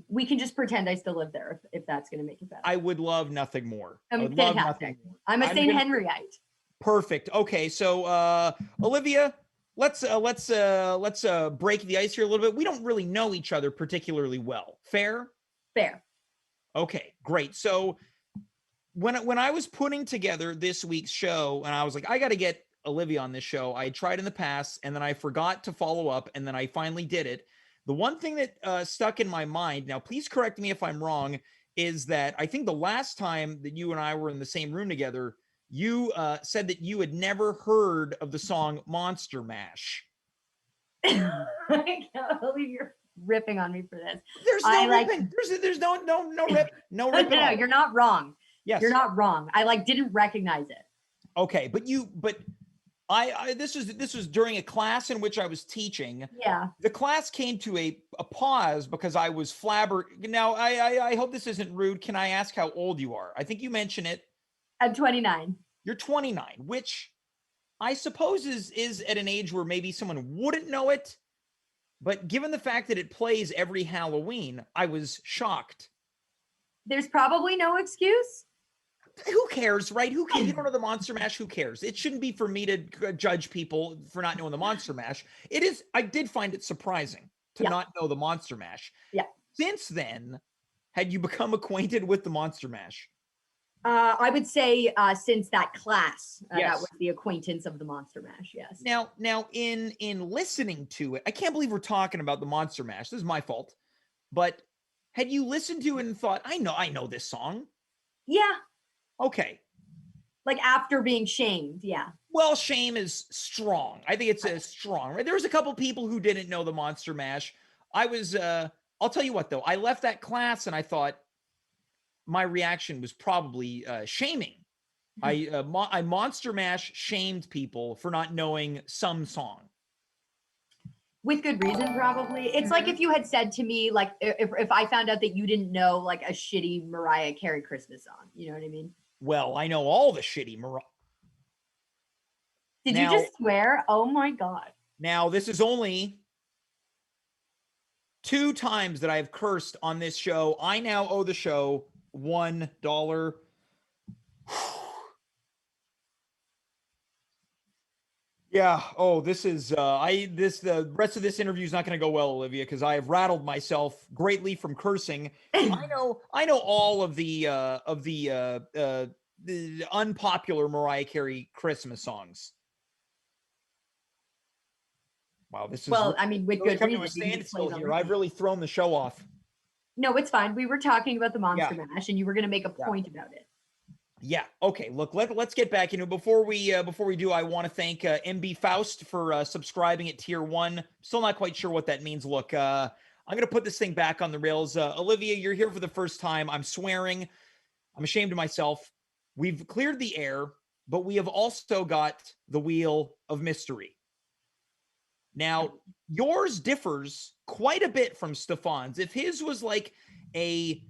We can just pretend I still live there if that's going to make it better. I would love nothing more. I would Fantastic. love nothing more. I'm a St. Henryite. Perfect. Okay, so Olivia, let's break the ice here a little bit. We don't really know each other particularly well. Fair? Fair. Okay, great. So when I was putting together this week's show, and I was like, I got to get Olivia on this show. I tried in the past, and then I forgot to follow up, and then I finally did it. The one thing that stuck in my mind, now please correct me if I'm wrong, is that I think the last time that you and I were in the same room together, you said that you had never heard of the song Monster Mash. I can't believe you're ripping on me for this. There's no ripping. There's no rip. No rip. No, you're not wrong. Yes. You're not wrong. I didn't recognize it. Okay, but I this was during a class in which I was teaching. Yeah. The class came to a pause because I was flabbergasted. Now, I hope this isn't rude. Can I ask how old you are? I think you mentioned it. I'm 29. You're 29, which I suppose is at an age where maybe someone wouldn't know it. But given the fact that it plays every Halloween, I was shocked. There's probably no excuse. Who cares, right? Who cares? You don't know the Monster Mash. Who cares? It shouldn't be for me to judge people for not knowing the Monster Mash. It is. I did find it surprising to not know the Monster Mash. Yeah. Since then, had you become acquainted with the Monster Mash? I would say since that class, Yes. that was the acquaintance of the Monster Mash. Yes. Now, in listening to it, I can't believe we're talking about the Monster Mash. This is my fault. But had you listened to it and thought, I know this song? Yeah. Okay. Like after being shamed. Yeah. Well, shame is strong. I think it's a strong, right? There was a couple people who didn't know the Monster Mash. I was, I'll tell you what though, I left that class and I thought my reaction was probably shaming. I Monster Mash shamed people for not knowing some song. With good reason, probably. It's like if you had said to me, like, if I found out that you didn't know like a shitty Mariah Carey Christmas song, you know what I mean? Well, I know all the shitty Did Now- you just swear? Oh my God. Now, this is only 2 times that I've cursed on this show. I now owe the show $1. Yeah. Oh, this is the rest of this interview is not going to go well, Olivia, because I have rattled myself greatly from cursing. I know all of the unpopular Mariah Carey Christmas songs. Wow, this is Well, I mean, with really good coming to a reason. you just standstill played here. them. I've really thrown the show off. No, it's fine. We were talking about the Monster Yeah. Mash, and you were going to make a Yeah. point about it. Yeah. Okay. Look, let's get back into it. Before we do, I want to thank MB Faust for subscribing at tier 1. Still not quite sure what that means. Look, I'm going to put this thing back on the rails. Olivia, you're here for the first time. I'm swearing. I'm ashamed of myself. We've cleared the air, but we have also got the wheel of mystery. Now, yours differs quite a bit from Stefan's. If his was like a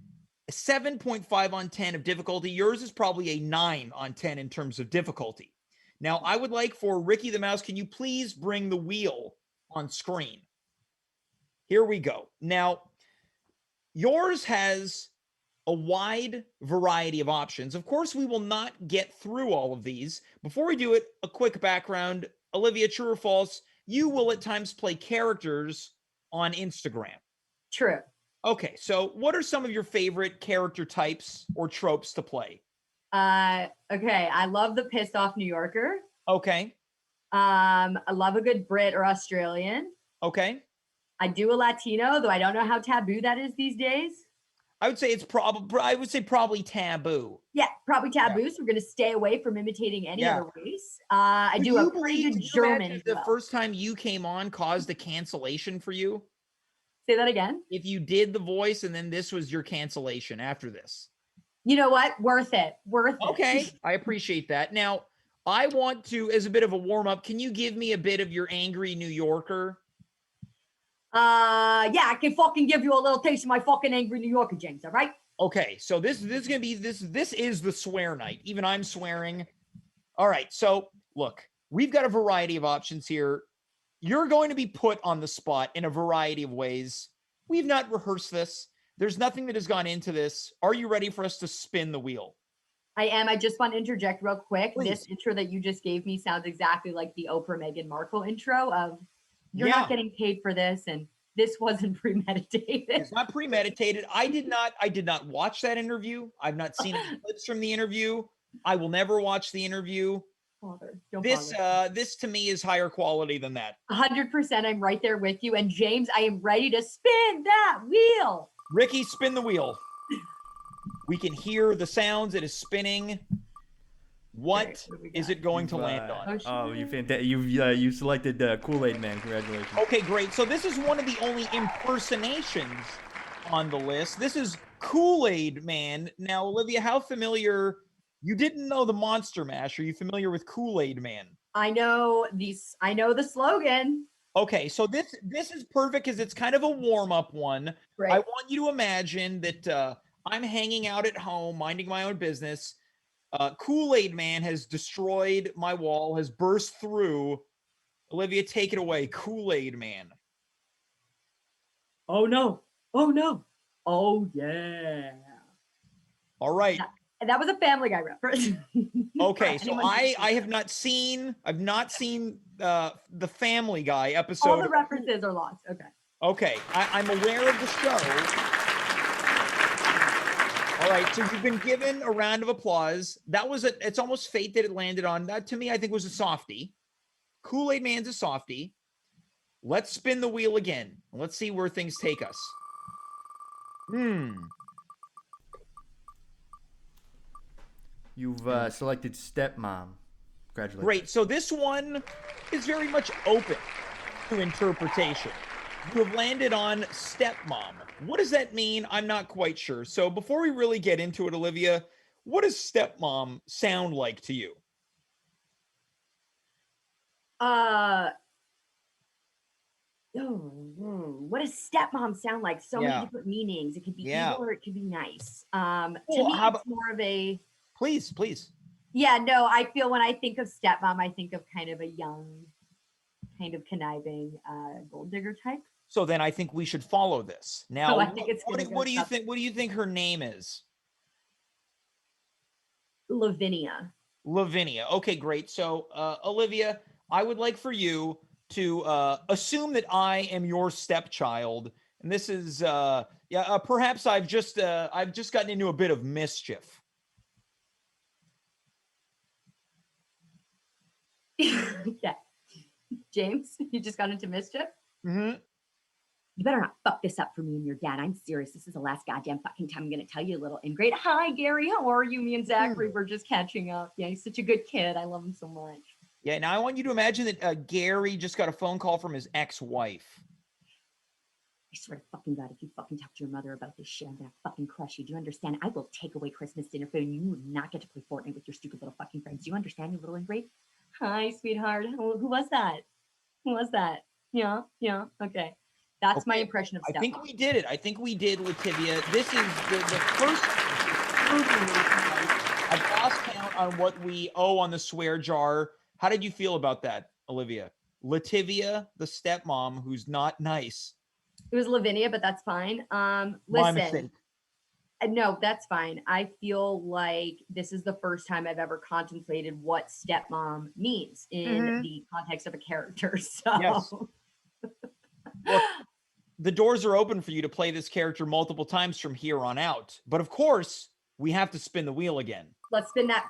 7.5 on 10 of difficulty, yours is probably a 9 on 10 in terms of difficulty. Now, I would like for Ricky the Mouse, can you please bring the wheel on screen? Here we go. Now, yours has a wide variety of options. Of course, we will not get through all of these. Before we do it, a quick background. Olivia, true or false, you will at times play characters on Instagram. True. Okay, so what are some of your favorite character types or tropes to play? Okay. I love the pissed off New Yorker. Okay, I love a good Brit or Australian. okay. I do a Latino, though I don't know how taboo that is these days. I would say it's probably. I would say probably taboo. Yeah, probably taboo. So we're gonna stay away from imitating any Yeah. other race. I Could do a you pretty believe- good could you German imagine as if the well. first time you came on caused a cancellation for you? Say that again. If you did the voice and then this was your cancellation after this. You know what? Worth it. Worth it. Okay, I appreciate that. Now, I want to, as a bit of a warm up, can you give me a bit of your angry New Yorker? Yeah, I can fucking give you a little taste of my fucking angry New Yorker, James. All right. Okay, so this is gonna be this is the swear night. Even I'm swearing. All right, so look, we've got a variety of options here. You're going to be put on the spot in a variety of ways. We've not rehearsed this. There's nothing that has gone into this. Are you ready for us to spin the wheel? I am. I just want to interject real quick. Please. This intro that you just gave me sounds exactly like the Oprah Meghan Markle intro of "You're Yeah. not getting paid for this," and this wasn't premeditated. It's not premeditated. I did not watch that interview. I've not seen any clips from the interview. I will never watch the interview. Bother. Don't This bother. this to me is higher quality than that. 100%. I'm right there with you. And James, I am ready to spin that wheel. Ricky, spin the wheel. We can hear the sounds. It is spinning. What Okay, what do we is got? it going to land on? Oh, You selected Kool-Aid Man. Congratulations. Okay, great. So this is one of the only impersonations on the list. This is Kool-Aid Man. Now, Olivia, how familiar? You didn't know the Monster Mash. Are you familiar with Kool-Aid Man? I know the slogan. Okay, so this is perfect because it's kind of a warm-up one. Right. I want you to imagine that I'm hanging out at home, minding my own business. Kool-Aid Man has destroyed my wall, has burst through. Olivia, take it away. Kool-Aid Man. Oh no. Oh no. Oh yeah. All right. And that was a Family Guy reference. Okay, so Anyone I can see have that. I've not seen the Family Guy All episode. the references are lost. Okay. Okay, I'm aware of the show. All right, so you've been given a round of applause. It's almost fate that it landed on. That to me, I think was a softie. Kool-Aid Man's a softie. Let's spin the wheel again. Let's see where things take us. You've selected Stepmom. Congratulations. Great. So this one is very much open to interpretation. You have landed on stepmom. What does that mean? I'm not quite sure. So before we really get into it, Olivia, what does stepmom sound like to you? What does stepmom sound like? So Yeah. many different meanings. It could be Yeah. evil or it could be nice. Well, To me, how it's more of a Please. yeah. No, I feel when I think of stepmom, I think of kind of a young, kind of conniving, gold digger type. So then I think we should follow this. Now, So I think it's what, gonna what go do you south. think? What do you think her name is? Lavinia. Lavinia. Okay, great. So, Olivia, I would like for you to assume that I am your stepchild, and this is perhaps I've just gotten into a bit of mischief. Yeah. James, you just got into mischief. Mm-hmm. You better not fuck this up for me and your dad. I'm serious. This is the last goddamn fucking time I'm gonna tell you a little ingrate. Hi, Gary. How are you? Me and Zachary, we're just catching up. Yeah, he's such a good kid. I love him so much. Yeah. Now I want you to imagine that Gary just got a phone call from his ex-wife. I swear to fucking God, if you fucking talk to your mother about this shit, I'm gonna fucking crush you. Do you understand? I will take away Christmas dinner food and you will not get to play Fortnite with your stupid little fucking friends. Do you understand, you little ingrate? Hi, sweetheart. Who was that? Who was that? Yeah. Okay. That's my Okay, impression of I stepmom. think we did it. I think we did, Lativia. This is the first. I've lost count on what we owe on the swear jar. How did you feel about that, Olivia? Lativia, the stepmom, who's not nice. It was Lavinia, but that's fine. My Listen, mistake. no, that's fine. I feel like this is the first time I've ever contemplated what stepmom means in the context of a character. So Yes. Look, the doors are open for you to play this character multiple times from here on out. But of course, we have to spin the wheel again. let's spin that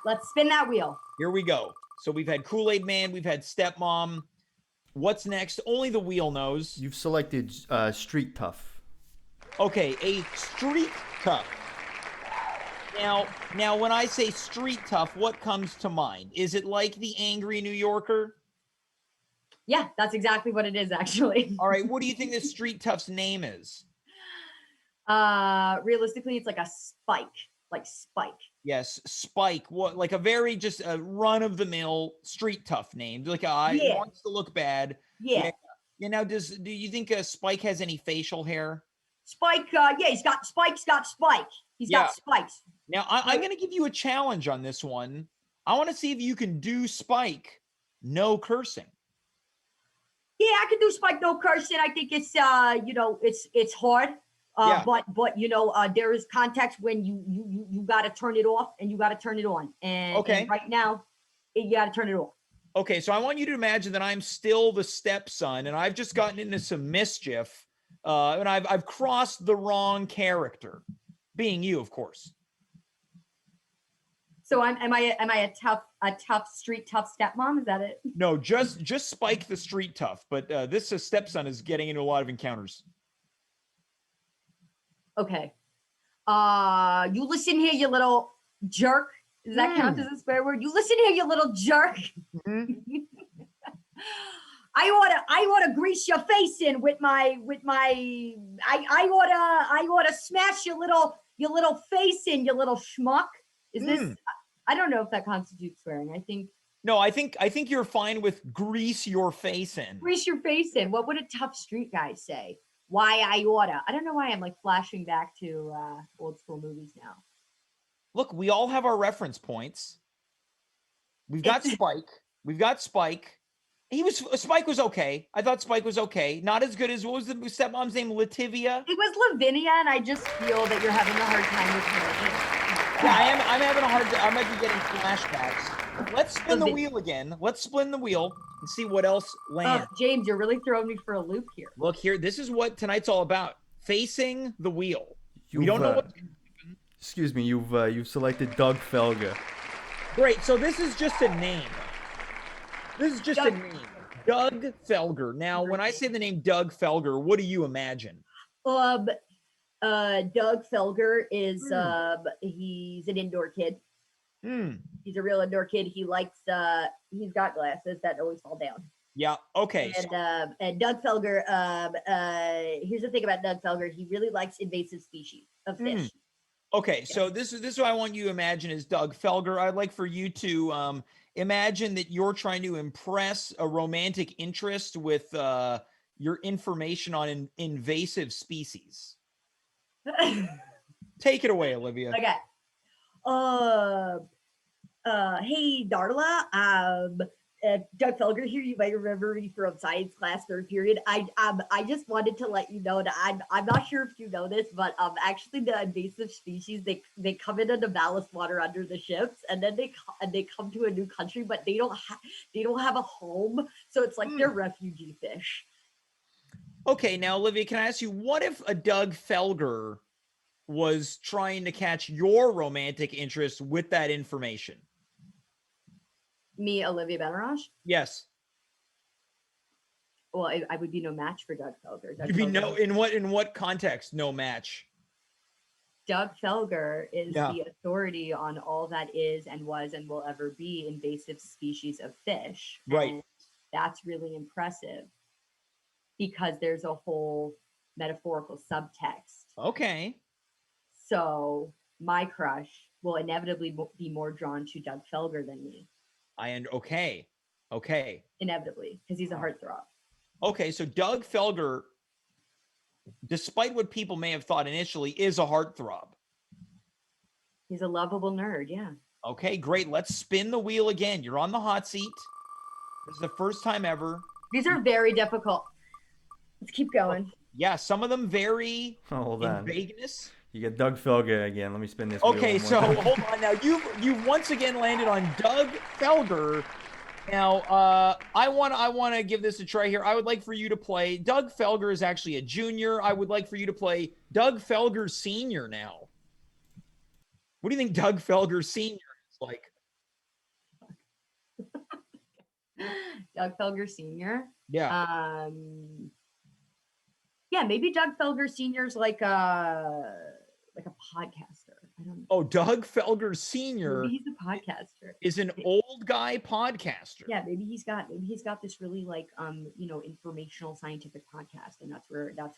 wheel. Here we go. So we've had Kool-Aid Man, we've had stepmom. What's next? Only the wheel knows. You've selected Street Tough. Okay, a street tough. Now, when I say street tough, what comes to mind? Is it like the angry New Yorker? Yeah, that's exactly what it is, actually. All right, what do you think this street tough's name is? Realistically, it's like a spike, like Spike. Yes, Spike. What, like a very just a run-of-the-mill street tough name? Like Yeah. wants to look bad. Yeah. Yeah. Now, do you think Spike has any facial hair? Spike, yeah, Spike's got Spike. He's Yeah. got spikes. Now, I'm going to give you a challenge on this one. I want to see if you can do Spike, no cursing. Yeah, I can do Spike no cursing. I think it's it's hard. Yeah. But there is context when you got to turn it off and you got to turn it on. And, Okay. and right now, you got to turn it off. Okay, so I want you to imagine that I'm still the stepson, and I've just gotten into some mischief, and I've crossed the wrong character, being you, of course. So am I a tough street tough stepmom? Is that it? No, just Spike the street tough, but this stepson is getting into a lot of encounters. Okay. You listen here, you little jerk. Does that count as a swear word? You listen here, you little jerk. I ought to grease your face in with my I ought to smash your little face in, you little schmuck. Is this I don't know if that constitutes swearing. I think No, I think you're fine with grease your face in. grease your face in. What would a tough street guy say? Why I oughta. I don't know why I'm like flashing back to old school movies now. Look, we all have our reference points. We've got Spike. Spike was okay. I thought Spike was okay. Not as good as, what was the stepmom's name? Lativia? It was Lavinia, and I just feel that you're having a hard time with her. Yeah, I'm having a hard time. I might be getting flashbacks. Let's spin the wheel again. Let's spin the wheel and see what else lands. James, you're really throwing me for a loop here. Look here. This is what tonight's all about. Facing the wheel. We don't know what. Excuse me. You've selected Doug Felga. Great. So this is just a name. This is just a name. Doug Felger. Now, when I say the name Doug Felger, what do you imagine? Doug Felger is he's an indoor kid. He's a real indoor kid. He likes he's got glasses that always fall down. Yeah. Okay. And Doug Felger, here's the thing about Doug Felger. He really likes invasive species of fish. Okay, so this is what I want you to imagine is Doug Felger. I'd like for you to imagine that you're trying to impress a romantic interest with your information on invasive species. Take it away, Olivia. Okay. Hey, Darla. Doug Felger here. You might remember me from science class, third period. I just wanted to let you know that I'm not sure if you know this, but actually the invasive species they come into the ballast water under the ships, and then they come to a new country, but they don't have a home, so it's like they're refugee fish. Okay, now Olivia, can I ask you, what if a Doug Felger was trying to catch your romantic interest with that information? Me, Olivia Benaroche? Yes. Well, I would be no match for Doug Felger. You'd be no, in what context? No match. Doug Felger is the authority on all that is and was and will ever be invasive species of fish. Right. And that's really impressive because there's a whole metaphorical subtext. Okay. So my crush will inevitably be more drawn to Doug Felger than me. Okay. Inevitably, because he's a heartthrob. Okay, so Doug Felger, despite what people may have thought initially, is a heartthrob. He's a lovable nerd, yeah. Okay, great. Let's spin the wheel again. You're on the hot seat. This is the first time ever. These are very difficult. Let's keep going. Yeah, some of them vary Hold in on. vagueness. You get Doug Felga again. Let me spin this. Okay, wheel so one more time. hold on. Now you've once again landed on Doug Felger. Now I want to give this a try here. I would like for you to play. Doug Felger is actually a junior. I would like for you to play Doug Felger Senior now. What do you think Doug Felger Senior is like? Doug Felger Sr. Yeah. Yeah, maybe Doug Felger Sr.'s like a podcaster. I don't know. Oh, Doug Felger Maybe Sr. he's a podcaster. is an old guy podcaster. Yeah, maybe he's got this really like informational scientific podcast, and that's where Doug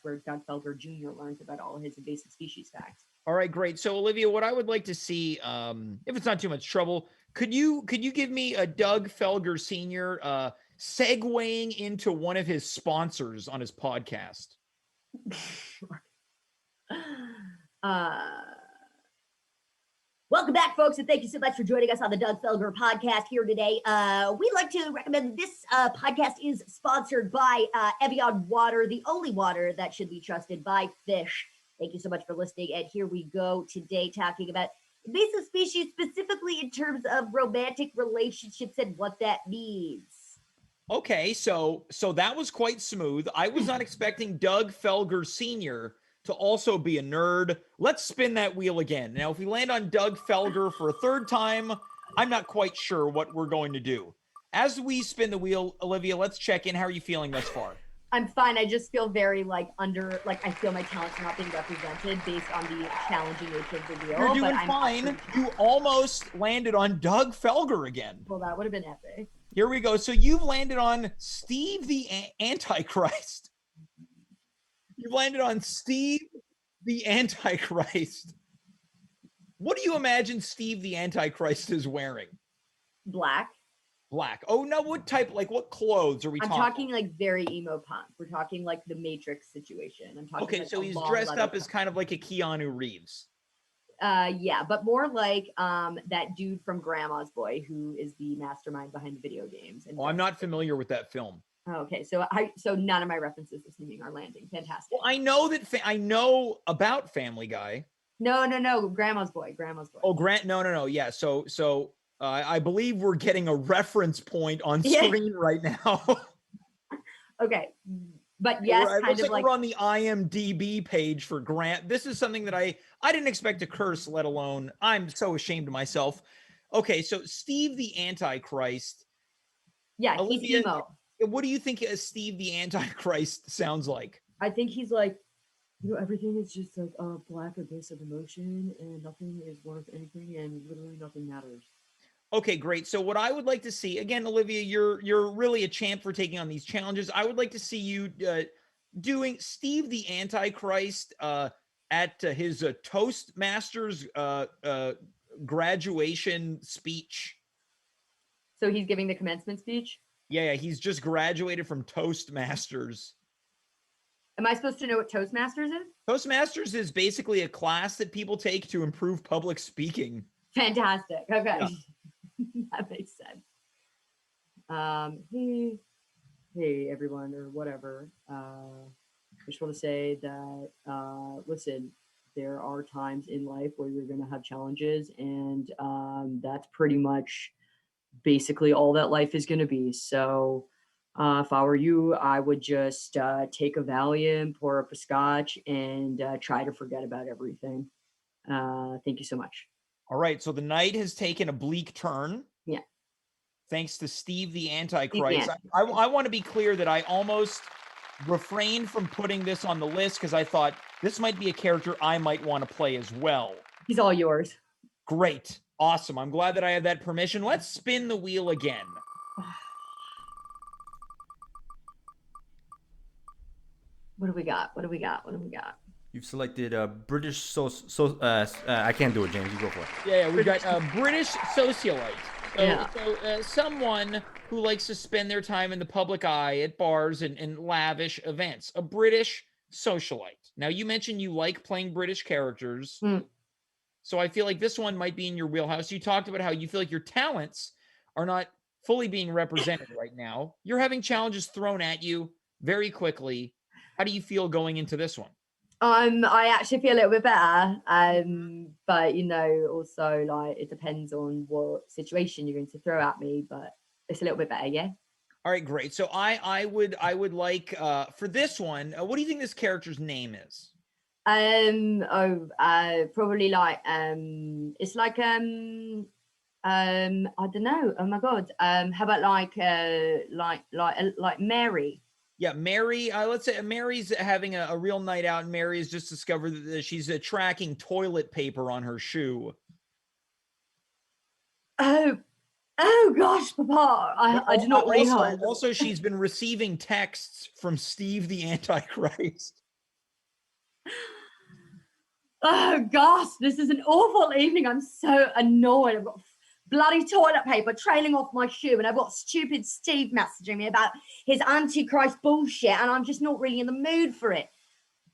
Felger Jr. learns about all his invasive species facts. All right, great. So Olivia, what I would like to see, if it's not too much trouble, could you give me a Doug Felger Sr. Segueing into one of his sponsors on his podcast? Welcome back, folks, and thank you so much for joining us on the Doug Felger podcast here today. We'd like to recommend this podcast is sponsored by Evian Water, the only water that should be trusted by fish. Thank you so much for listening, and here we go today talking about invasive species, specifically in terms of romantic relationships and what that means. Okay, so that was quite smooth. I was not expecting Doug Felger Sr. to also be a nerd. Let's spin that wheel again. Now, if we land on Doug Felger for a third time, I'm not quite sure what we're going to do. As we spin the wheel, Olivia, let's check in. How are you feeling thus far? I'm fine. I just feel very I feel my talents are not being represented based on the challenging nature of the wheel. You're doing I'm fine. You almost landed on Doug Felger again. Well, that would have been epic. Here we go. So you've landed on Steve the Antichrist. You've landed on Steve the Antichrist. What do you imagine Steve the Antichrist is wearing? Black. Black. Oh, no. What type? Like, what clothes are we talking? I'm talking like very emo punk. We're talking like the Matrix situation. I'm talking. Okay, like so a he's long dressed leather up as coat. kind of like a Keanu Reeves. Yeah, but more like that dude from Grandma's Boy who is the mastermind behind the video games. And Oh, I'm not familiar with that film. Okay, so none of my references this evening are landing. Fantastic. Well, I know that I know about Family Guy. No, Grandma's Boy. Oh, no. Yeah, so I believe we're getting a reference point on Yeah. screen right now. Okay, but yes, It kind looks of like like we're on the IMDb page for Grant. This is something that I didn't expect to curse, let alone I'm so ashamed of myself. Okay, so Steve the Antichrist. yeah, Olivia, he's emo. What do you think Steve the Antichrist sounds like? I think he's like, everything is just like a black abyss of emotion, and nothing is worth anything, and literally nothing matters. Okay, great. So what I would like to see, again, Olivia, you're really a champ for taking on these challenges. I would like to see you doing Steve the Antichrist at his Toastmasters graduation speech. So he's giving the commencement speech. Yeah, he's just graduated from Toastmasters. Am I supposed to know what Toastmasters is? Toastmasters is basically a class that people take to improve public speaking. Fantastic. Okay. Yeah. That makes sense. Hey everyone, or whatever. I just want to say that listen, there are times in life where you're going to have challenges, and that's pretty much basically all that life is going to be. So if I were you, I would just take a Valium, pour up a scotch, and try to forget about everything. Thank you so much. All right, so the night has taken a bleak turn. Yeah. Thanks to Steve the Antichrist. I want to be clear that I almost refrained from putting this on the list because I thought this might be a character I might want to play as well. He's all yours. Great. Awesome. I'm glad that I have that permission. Let's spin the wheel again. What do we got? You've selected a British I can't do it, James. You go for it. Yeah, we've got a British socialite. Yeah. Someone who likes to spend their time in the public eye at bars and lavish events. A British socialite. Now, you mentioned you like playing British characters. So I feel like this one might be in your wheelhouse. You talked about how you feel like your talents are not fully being represented right now. You're having challenges thrown at you very quickly. How do you feel going into this one? I actually feel a little bit better. But also like it depends on what situation you're going to throw at me, but it's a little bit better, yeah. All right, great. So I would like for this one, what do you think this character's name is? Probably like it's like I don't know. Oh my god. How about like Mary? Yeah, Mary, let's say Mary's having a real night out, and Mary has just discovered that she's tracking toilet paper on her shoe. Oh gosh, Papa, I did not realize. Also, she's been receiving texts from Steve the Antichrist. Oh gosh, this is an awful evening. I'm so annoyed. I've got bloody toilet paper trailing off my shoe, and I've got stupid Steve messaging me about his Antichrist bullshit, and I'm just not really in the mood for it.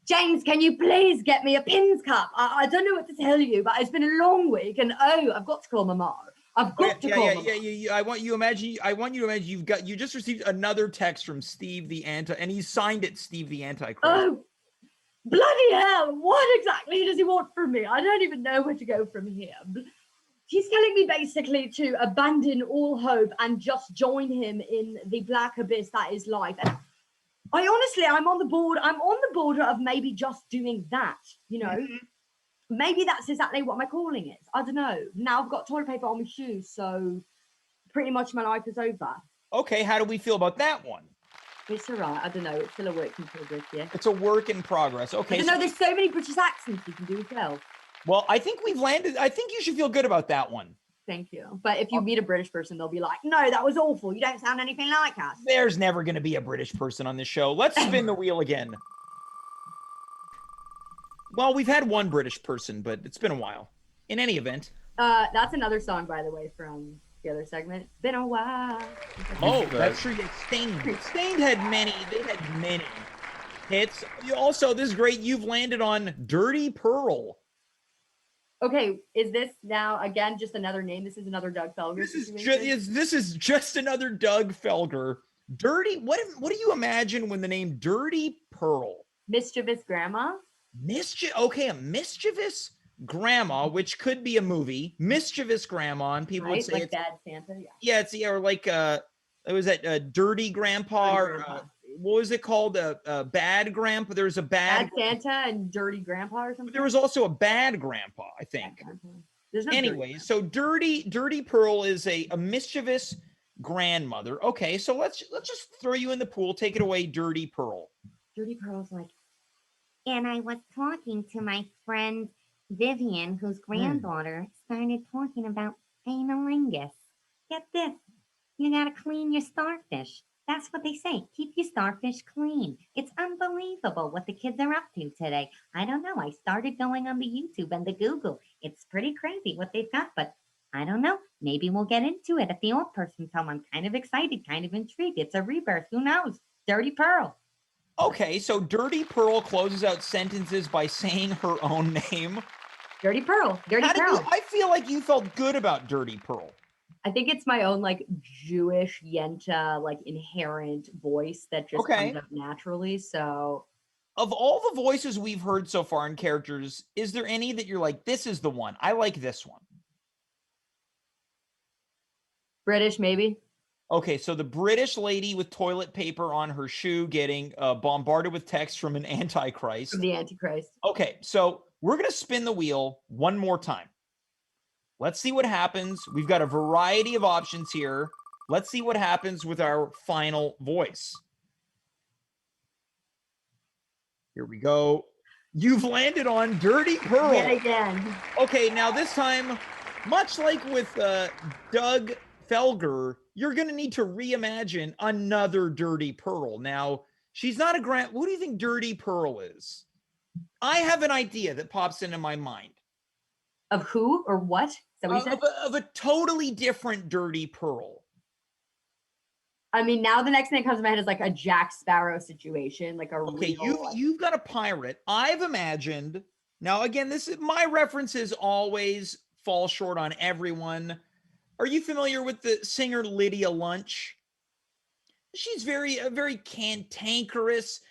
James, can you please get me a pins cup? I don't know what to tell you, but it's been a long week, and I've got to call Mama. I've got to call Mama. I want you to imagine you just received another text from Steve the and he signed it Steve the Antichrist. Oh, bloody hell! What exactly does he want from me? I don't even know where to go from here. He's telling me basically to abandon all hope and just join him in the black abyss that is life. And I'm on the board. I'm on the border of maybe just doing that, you know. Mm-hmm. Maybe that's exactly what my calling is. I don't know. Now I've got toilet paper on my shoes, so pretty much my life is over. Okay, how do we feel about that one? It's all right. I don't know. It's still a work in progress, yeah. It's a work in progress. Okay. There's so many British accents you can do as well. Well, I think we've landed. I think you should feel good about that one. Thank you. But if you meet a British person, they'll be like, no, that was awful. You don't sound anything like us. There's never going to be a British person on this show. Let's spin the wheel again. Well, we've had one British person, but it's been a while. In any event. That's another song, by the way, from the other segment. Been a while. Oh, that's true. Stained. Stained had many. They had many hits. Also, this is great. You've landed on Dirty Pearl. Okay, is this now again just another name? This is another Doug Felger. This is just another Doug Felger. Dirty. What do you imagine when the name Dirty Pearl? Mischievous grandma. Okay, a mischievous grandma, which could be a movie. Mischievous grandma, and people would say like it's Bad Santa. Yeah, it's or like it was that Dirty Grandpa. Or, what was it called? Bad Grandpa. There's a bad Santa and Dirty Grandpa or something. There was also a Bad Grandpa, I think. There's no anyway, so Dirty Pearl is a mischievous grandmother. Okay, so let's just throw you in the pool. Take it away, Dirty Pearl. Dirty Pearl's like, and I was talking to my friend Vivian, whose granddaughter started talking about analingus. Get this, you gotta clean your starfish. That's what they say. Keep your starfish clean. It's unbelievable what the kids are up to today. I don't know. I started going on the YouTube and the Google. It's pretty crazy what they've got, but I don't know. Maybe we'll get into it at the old person's home. I'm kind of excited, kind of intrigued. It's a rebirth. Who knows? Dirty Pearl. Okay, so Dirty Pearl closes out sentences by saying her own name. Dirty Pearl. Dirty Pearl. I feel like you felt good about Dirty Pearl. I think it's my own like Jewish Yenta like inherent voice that just comes up naturally. So of all the voices we've heard so far in characters, is there any that you're like, this is the one? I like this one. British, maybe. Okay, so the British lady with toilet paper on her shoe getting bombarded with text from an Antichrist. From the Antichrist. Okay, so we're going to spin the wheel one more time. Let's see what happens. We've got a variety of options here. Let's see what happens with our final voice. Here we go. You've landed on Dirty Pearl. Yet again. Okay, now this time, much like with Doug Felger, you're going to need to reimagine another Dirty Pearl. Now, she's not a grand. What do you think Dirty Pearl is? I have an idea that pops into my mind. Of who or what? Is that what you said? Of a totally different Dirty Pearl. I mean, now the next thing that comes to my head is like a Jack Sparrow situation, like a you've got a pirate. I've imagined. Now, again, this is my references always fall short on everyone. Are you familiar with the singer Lydia Lunch? She's a very cantankerous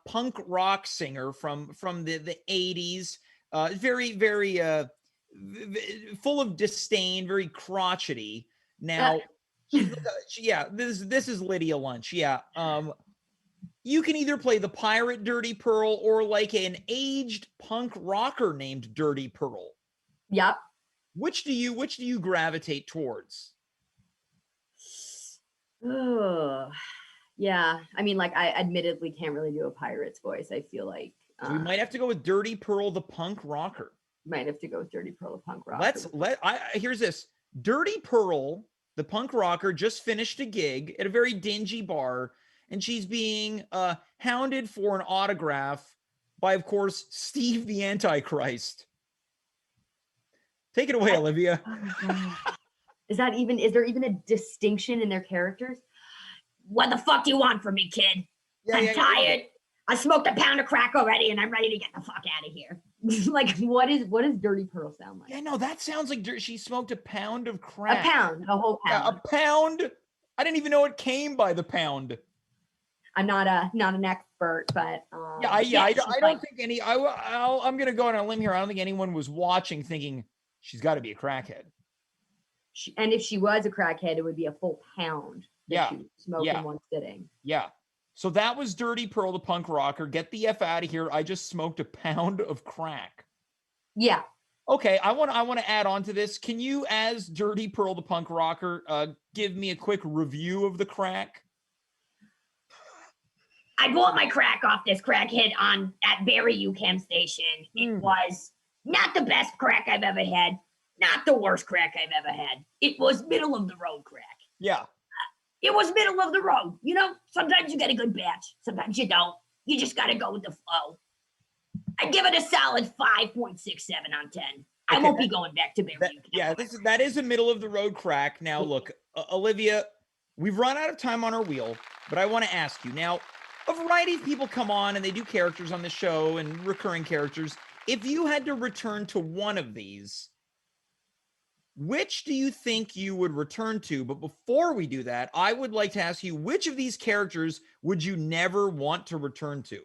punk rock singer from the 80s. Very full of disdain, very crotchety. Now, this is Lydia Lunch. Yeah. You can either play the pirate Dirty Pearl or like an aged punk rocker named Dirty Pearl. Yep. Which do you gravitate towards? Ugh. Yeah, I mean, like, I admittedly can't really do a pirate's voice. I feel like So we might have to go with Dirty Pearl, the punk rocker. might have to go with Dirty Pearl, the punk rocker. Here's this. Dirty Pearl, the punk rocker, just finished a gig at a very dingy bar, and she's being hounded for an autograph by, of course, Steve the Antichrist. Take it away, Olivia. Oh my God. Is there even a distinction in their characters? What the fuck do you want from me, kid? I'm tired. I smoked a pound of crack already, and I'm ready to get the fuck out of here. Like, what does Dirty Pearl sound like? Yeah, no, that sounds like she smoked a pound of crack. A whole pound. Yeah, a pound. I didn't even know it came by the pound. I'm not an expert, but I don't think any. I'm gonna go on a limb here. I don't think anyone was watching thinking she's got to be a crackhead. And if she was a crackhead, it would be a full pound that she would smoke in one sitting. Yeah. So that was Dirty Pearl, the punk rocker. Get the F out of here. I just smoked a pound of crack. Yeah. Okay, I want to add on to this. Can you, as Dirty Pearl, the punk rocker, give me a quick review of the crack? I bought my crack off this crackhead at Barry UCAM station. It was not the best crack I've ever had, not the worst crack I've ever had. It was middle of the road crack. Yeah. It was middle of the road. You know, sometimes you get a good batch, sometimes you don't. You just got to go with the flow. I give it a solid 5.67 on 10. I won't be going back to Barry. That is a middle of the road crack. Now, look, Olivia, we've run out of time on our wheel, but I want to ask you now. A variety of people come on and they do characters on the show and recurring characters. If you had to return to one of these, which do you think you would return to? But before we do that, I would like to ask you, which of these characters would you never want to return to?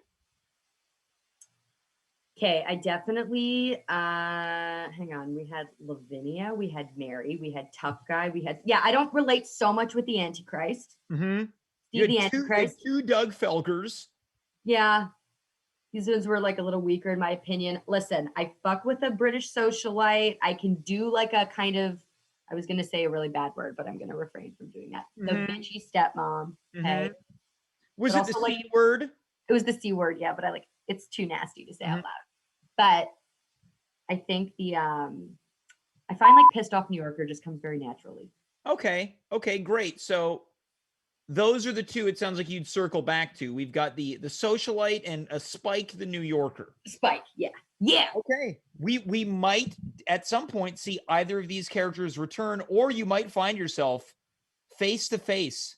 Okay, I definitely, hang on. We had Lavinia, we had Mary, we had Tough Guy, I don't relate so much with the Antichrist. Mm-hmm. Steve the Antichrist. Two Doug Felgers. Yeah. These ones were like a little weaker in my opinion. Listen, I fuck with a British socialite. I can do like a kind of, I was going to say a really bad word, but I'm going to refrain from doing that. The bitchy stepmom. Okay. Was it the C word? It was the C word, yeah, but it's too nasty to say out loud. But I think I find like pissed off New Yorker just comes very naturally. Okay, great. So those are the two it sounds like you'd circle back to. We've got the socialite and a Spike the New Yorker. Spike, yeah. Yeah. Okay. We might at some point see either of these characters return, or you might find yourself face to face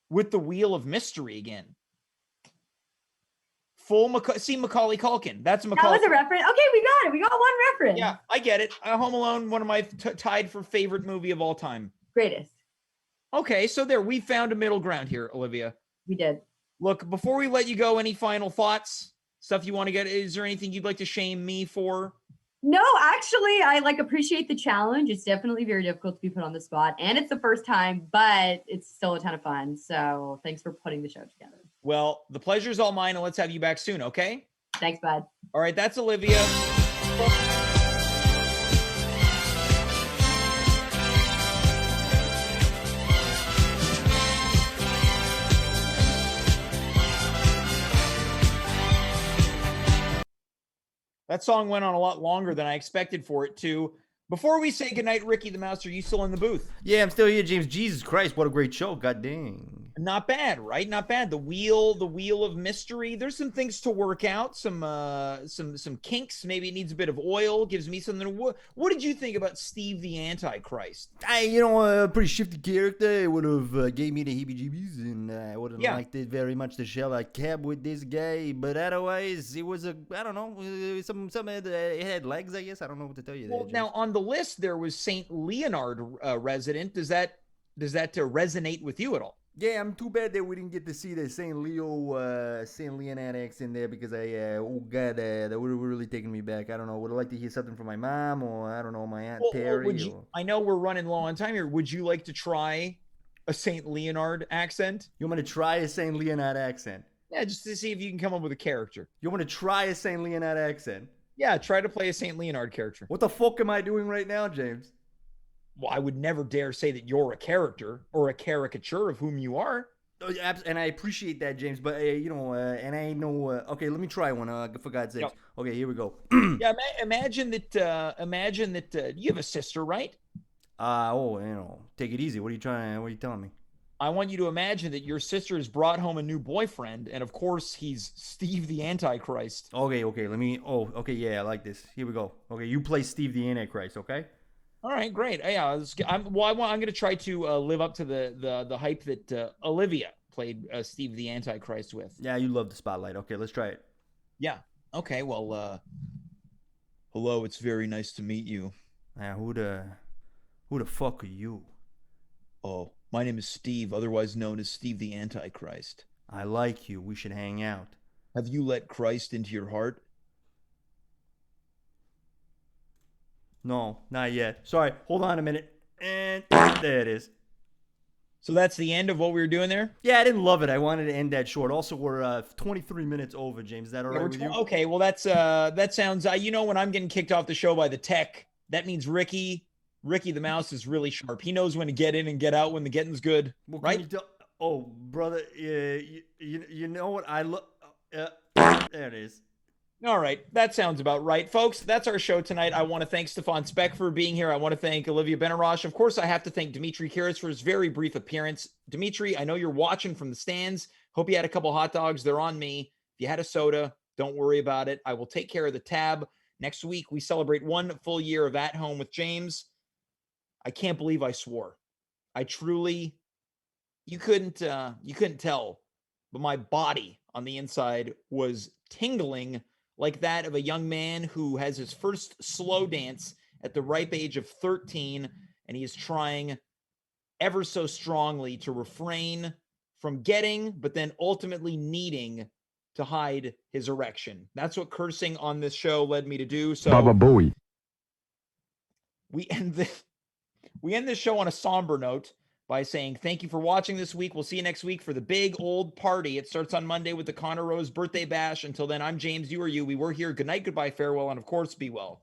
with the Wheel of Mystery again. See Macaulay Culkin. That's Macaulay. That was a reference. Okay, we got it. We got one reference. Yeah, I get it. Home Alone, one of my tied for favorite movie of all time. Greatest. Okay, so there, we found a middle ground here, Olivia. We did. Look, before we let you go, any final thoughts? Stuff you want to get? Is there anything you'd like to shame me for? No, actually, I appreciate the challenge. It's definitely very difficult to be put on the spot, and it's the first time, but it's still a ton of fun. So thanks for putting the show together. Well, the pleasure's all mine, and let's have you back soon, okay? Thanks, bud. All right, that's Olivia. That song went on a lot longer than I expected for it to. Before we say goodnight, Ricky the Mouse, are you still in the booth? Yeah, I'm still here, James. Jesus Christ, what a great show. God dang. Not bad, right? Not bad. The wheel of mystery. There's some things to work out, some kinks. Maybe it needs a bit of oil. Gives me something. What did you think about Steve the Antichrist? A pretty shifty character. It would have gave me the heebie-jeebies, and I would have liked it very much to share a cab with this guy. But otherwise, it was it had legs, I guess. I don't know what to tell you. Well, now on the list there was Saint Leonard resident. Does that resonate with you at all? Yeah, I'm too bad that we didn't get to see the St. Leonard X in there, because that would have really taken me back. I don't know. Would I like to hear something from my mom, or I don't know, my Aunt Terry? I know we're running low on time here. Would you like to try a St. Leonard accent? You want me to try a St. Leonard accent? Yeah, just to see if you can come up with a character. You want me to try a St. Leonard accent? Yeah, try to play a St. Leonard character. What the fuck am I doing right now, James? Well, I would never dare say that you're a character or a caricature of whom you are. And I appreciate that, James. But and I know. Okay, let me try one. For God's sakes. Yep. Okay, here we go. Yeah, imagine that. Imagine that you have a sister, right? Take it easy. What are you telling me? I want you to imagine that your sister has brought home a new boyfriend, and of course, he's Steve the Antichrist. Okay. Let me. Oh, okay. Yeah, I like this. Here we go. Okay, you play Steve the Antichrist. Okay. All right, great. I'm going to try to live up to the hype that Olivia played Steve the Antichrist with. Yeah, you love the spotlight. Okay, let's try it. Yeah. Okay. Well, hello. It's very nice to meet you. Who the fuck are you? Oh, my name is Steve, otherwise known as Steve the Antichrist. I like you. We should hang out. Have you let Christ into your heart? No, not yet. Sorry. Hold on a minute. And there it is. So that's the end of what we were doing there? Yeah, I didn't love it. I wanted to end that short. Also, we're 23 minutes over, James. Is that all right with you? Okay, well, that sounds... when I'm getting kicked off the show by the tech, that means Ricky the Mouse is really sharp. He knows when to get in and get out when the getting's good, right? Oh, brother, you know what? There it is. All right, that sounds about right. Folks, that's our show tonight. I want to thank Stefan Spec for being here. I want to thank Olivia Benaroche. Of course, I have to thank Dimitri Kyres for his very brief appearance. Dimitri, I know you're watching from the stands. Hope you had a couple hot dogs. They're on me. If you had a soda, don't worry about it. I will take care of the tab. Next week, we celebrate 1 full year of At Home with James. I can't believe I swore. I truly, you couldn't tell, but my body on the inside was tingling like that of a young man who has his first slow dance at the ripe age of 13, and he is trying ever so strongly to refrain from getting, but then ultimately needing to hide his erection. That's what cursing on this show led me to do. So Baba Booey. We end this show on a somber note by saying thank you for watching this week. We'll see you next week for the big old party. It starts on Monday with the Connor Rose birthday bash. Until then, I'm James. You are you. We were here. Good night, goodbye, farewell, and of course, be well.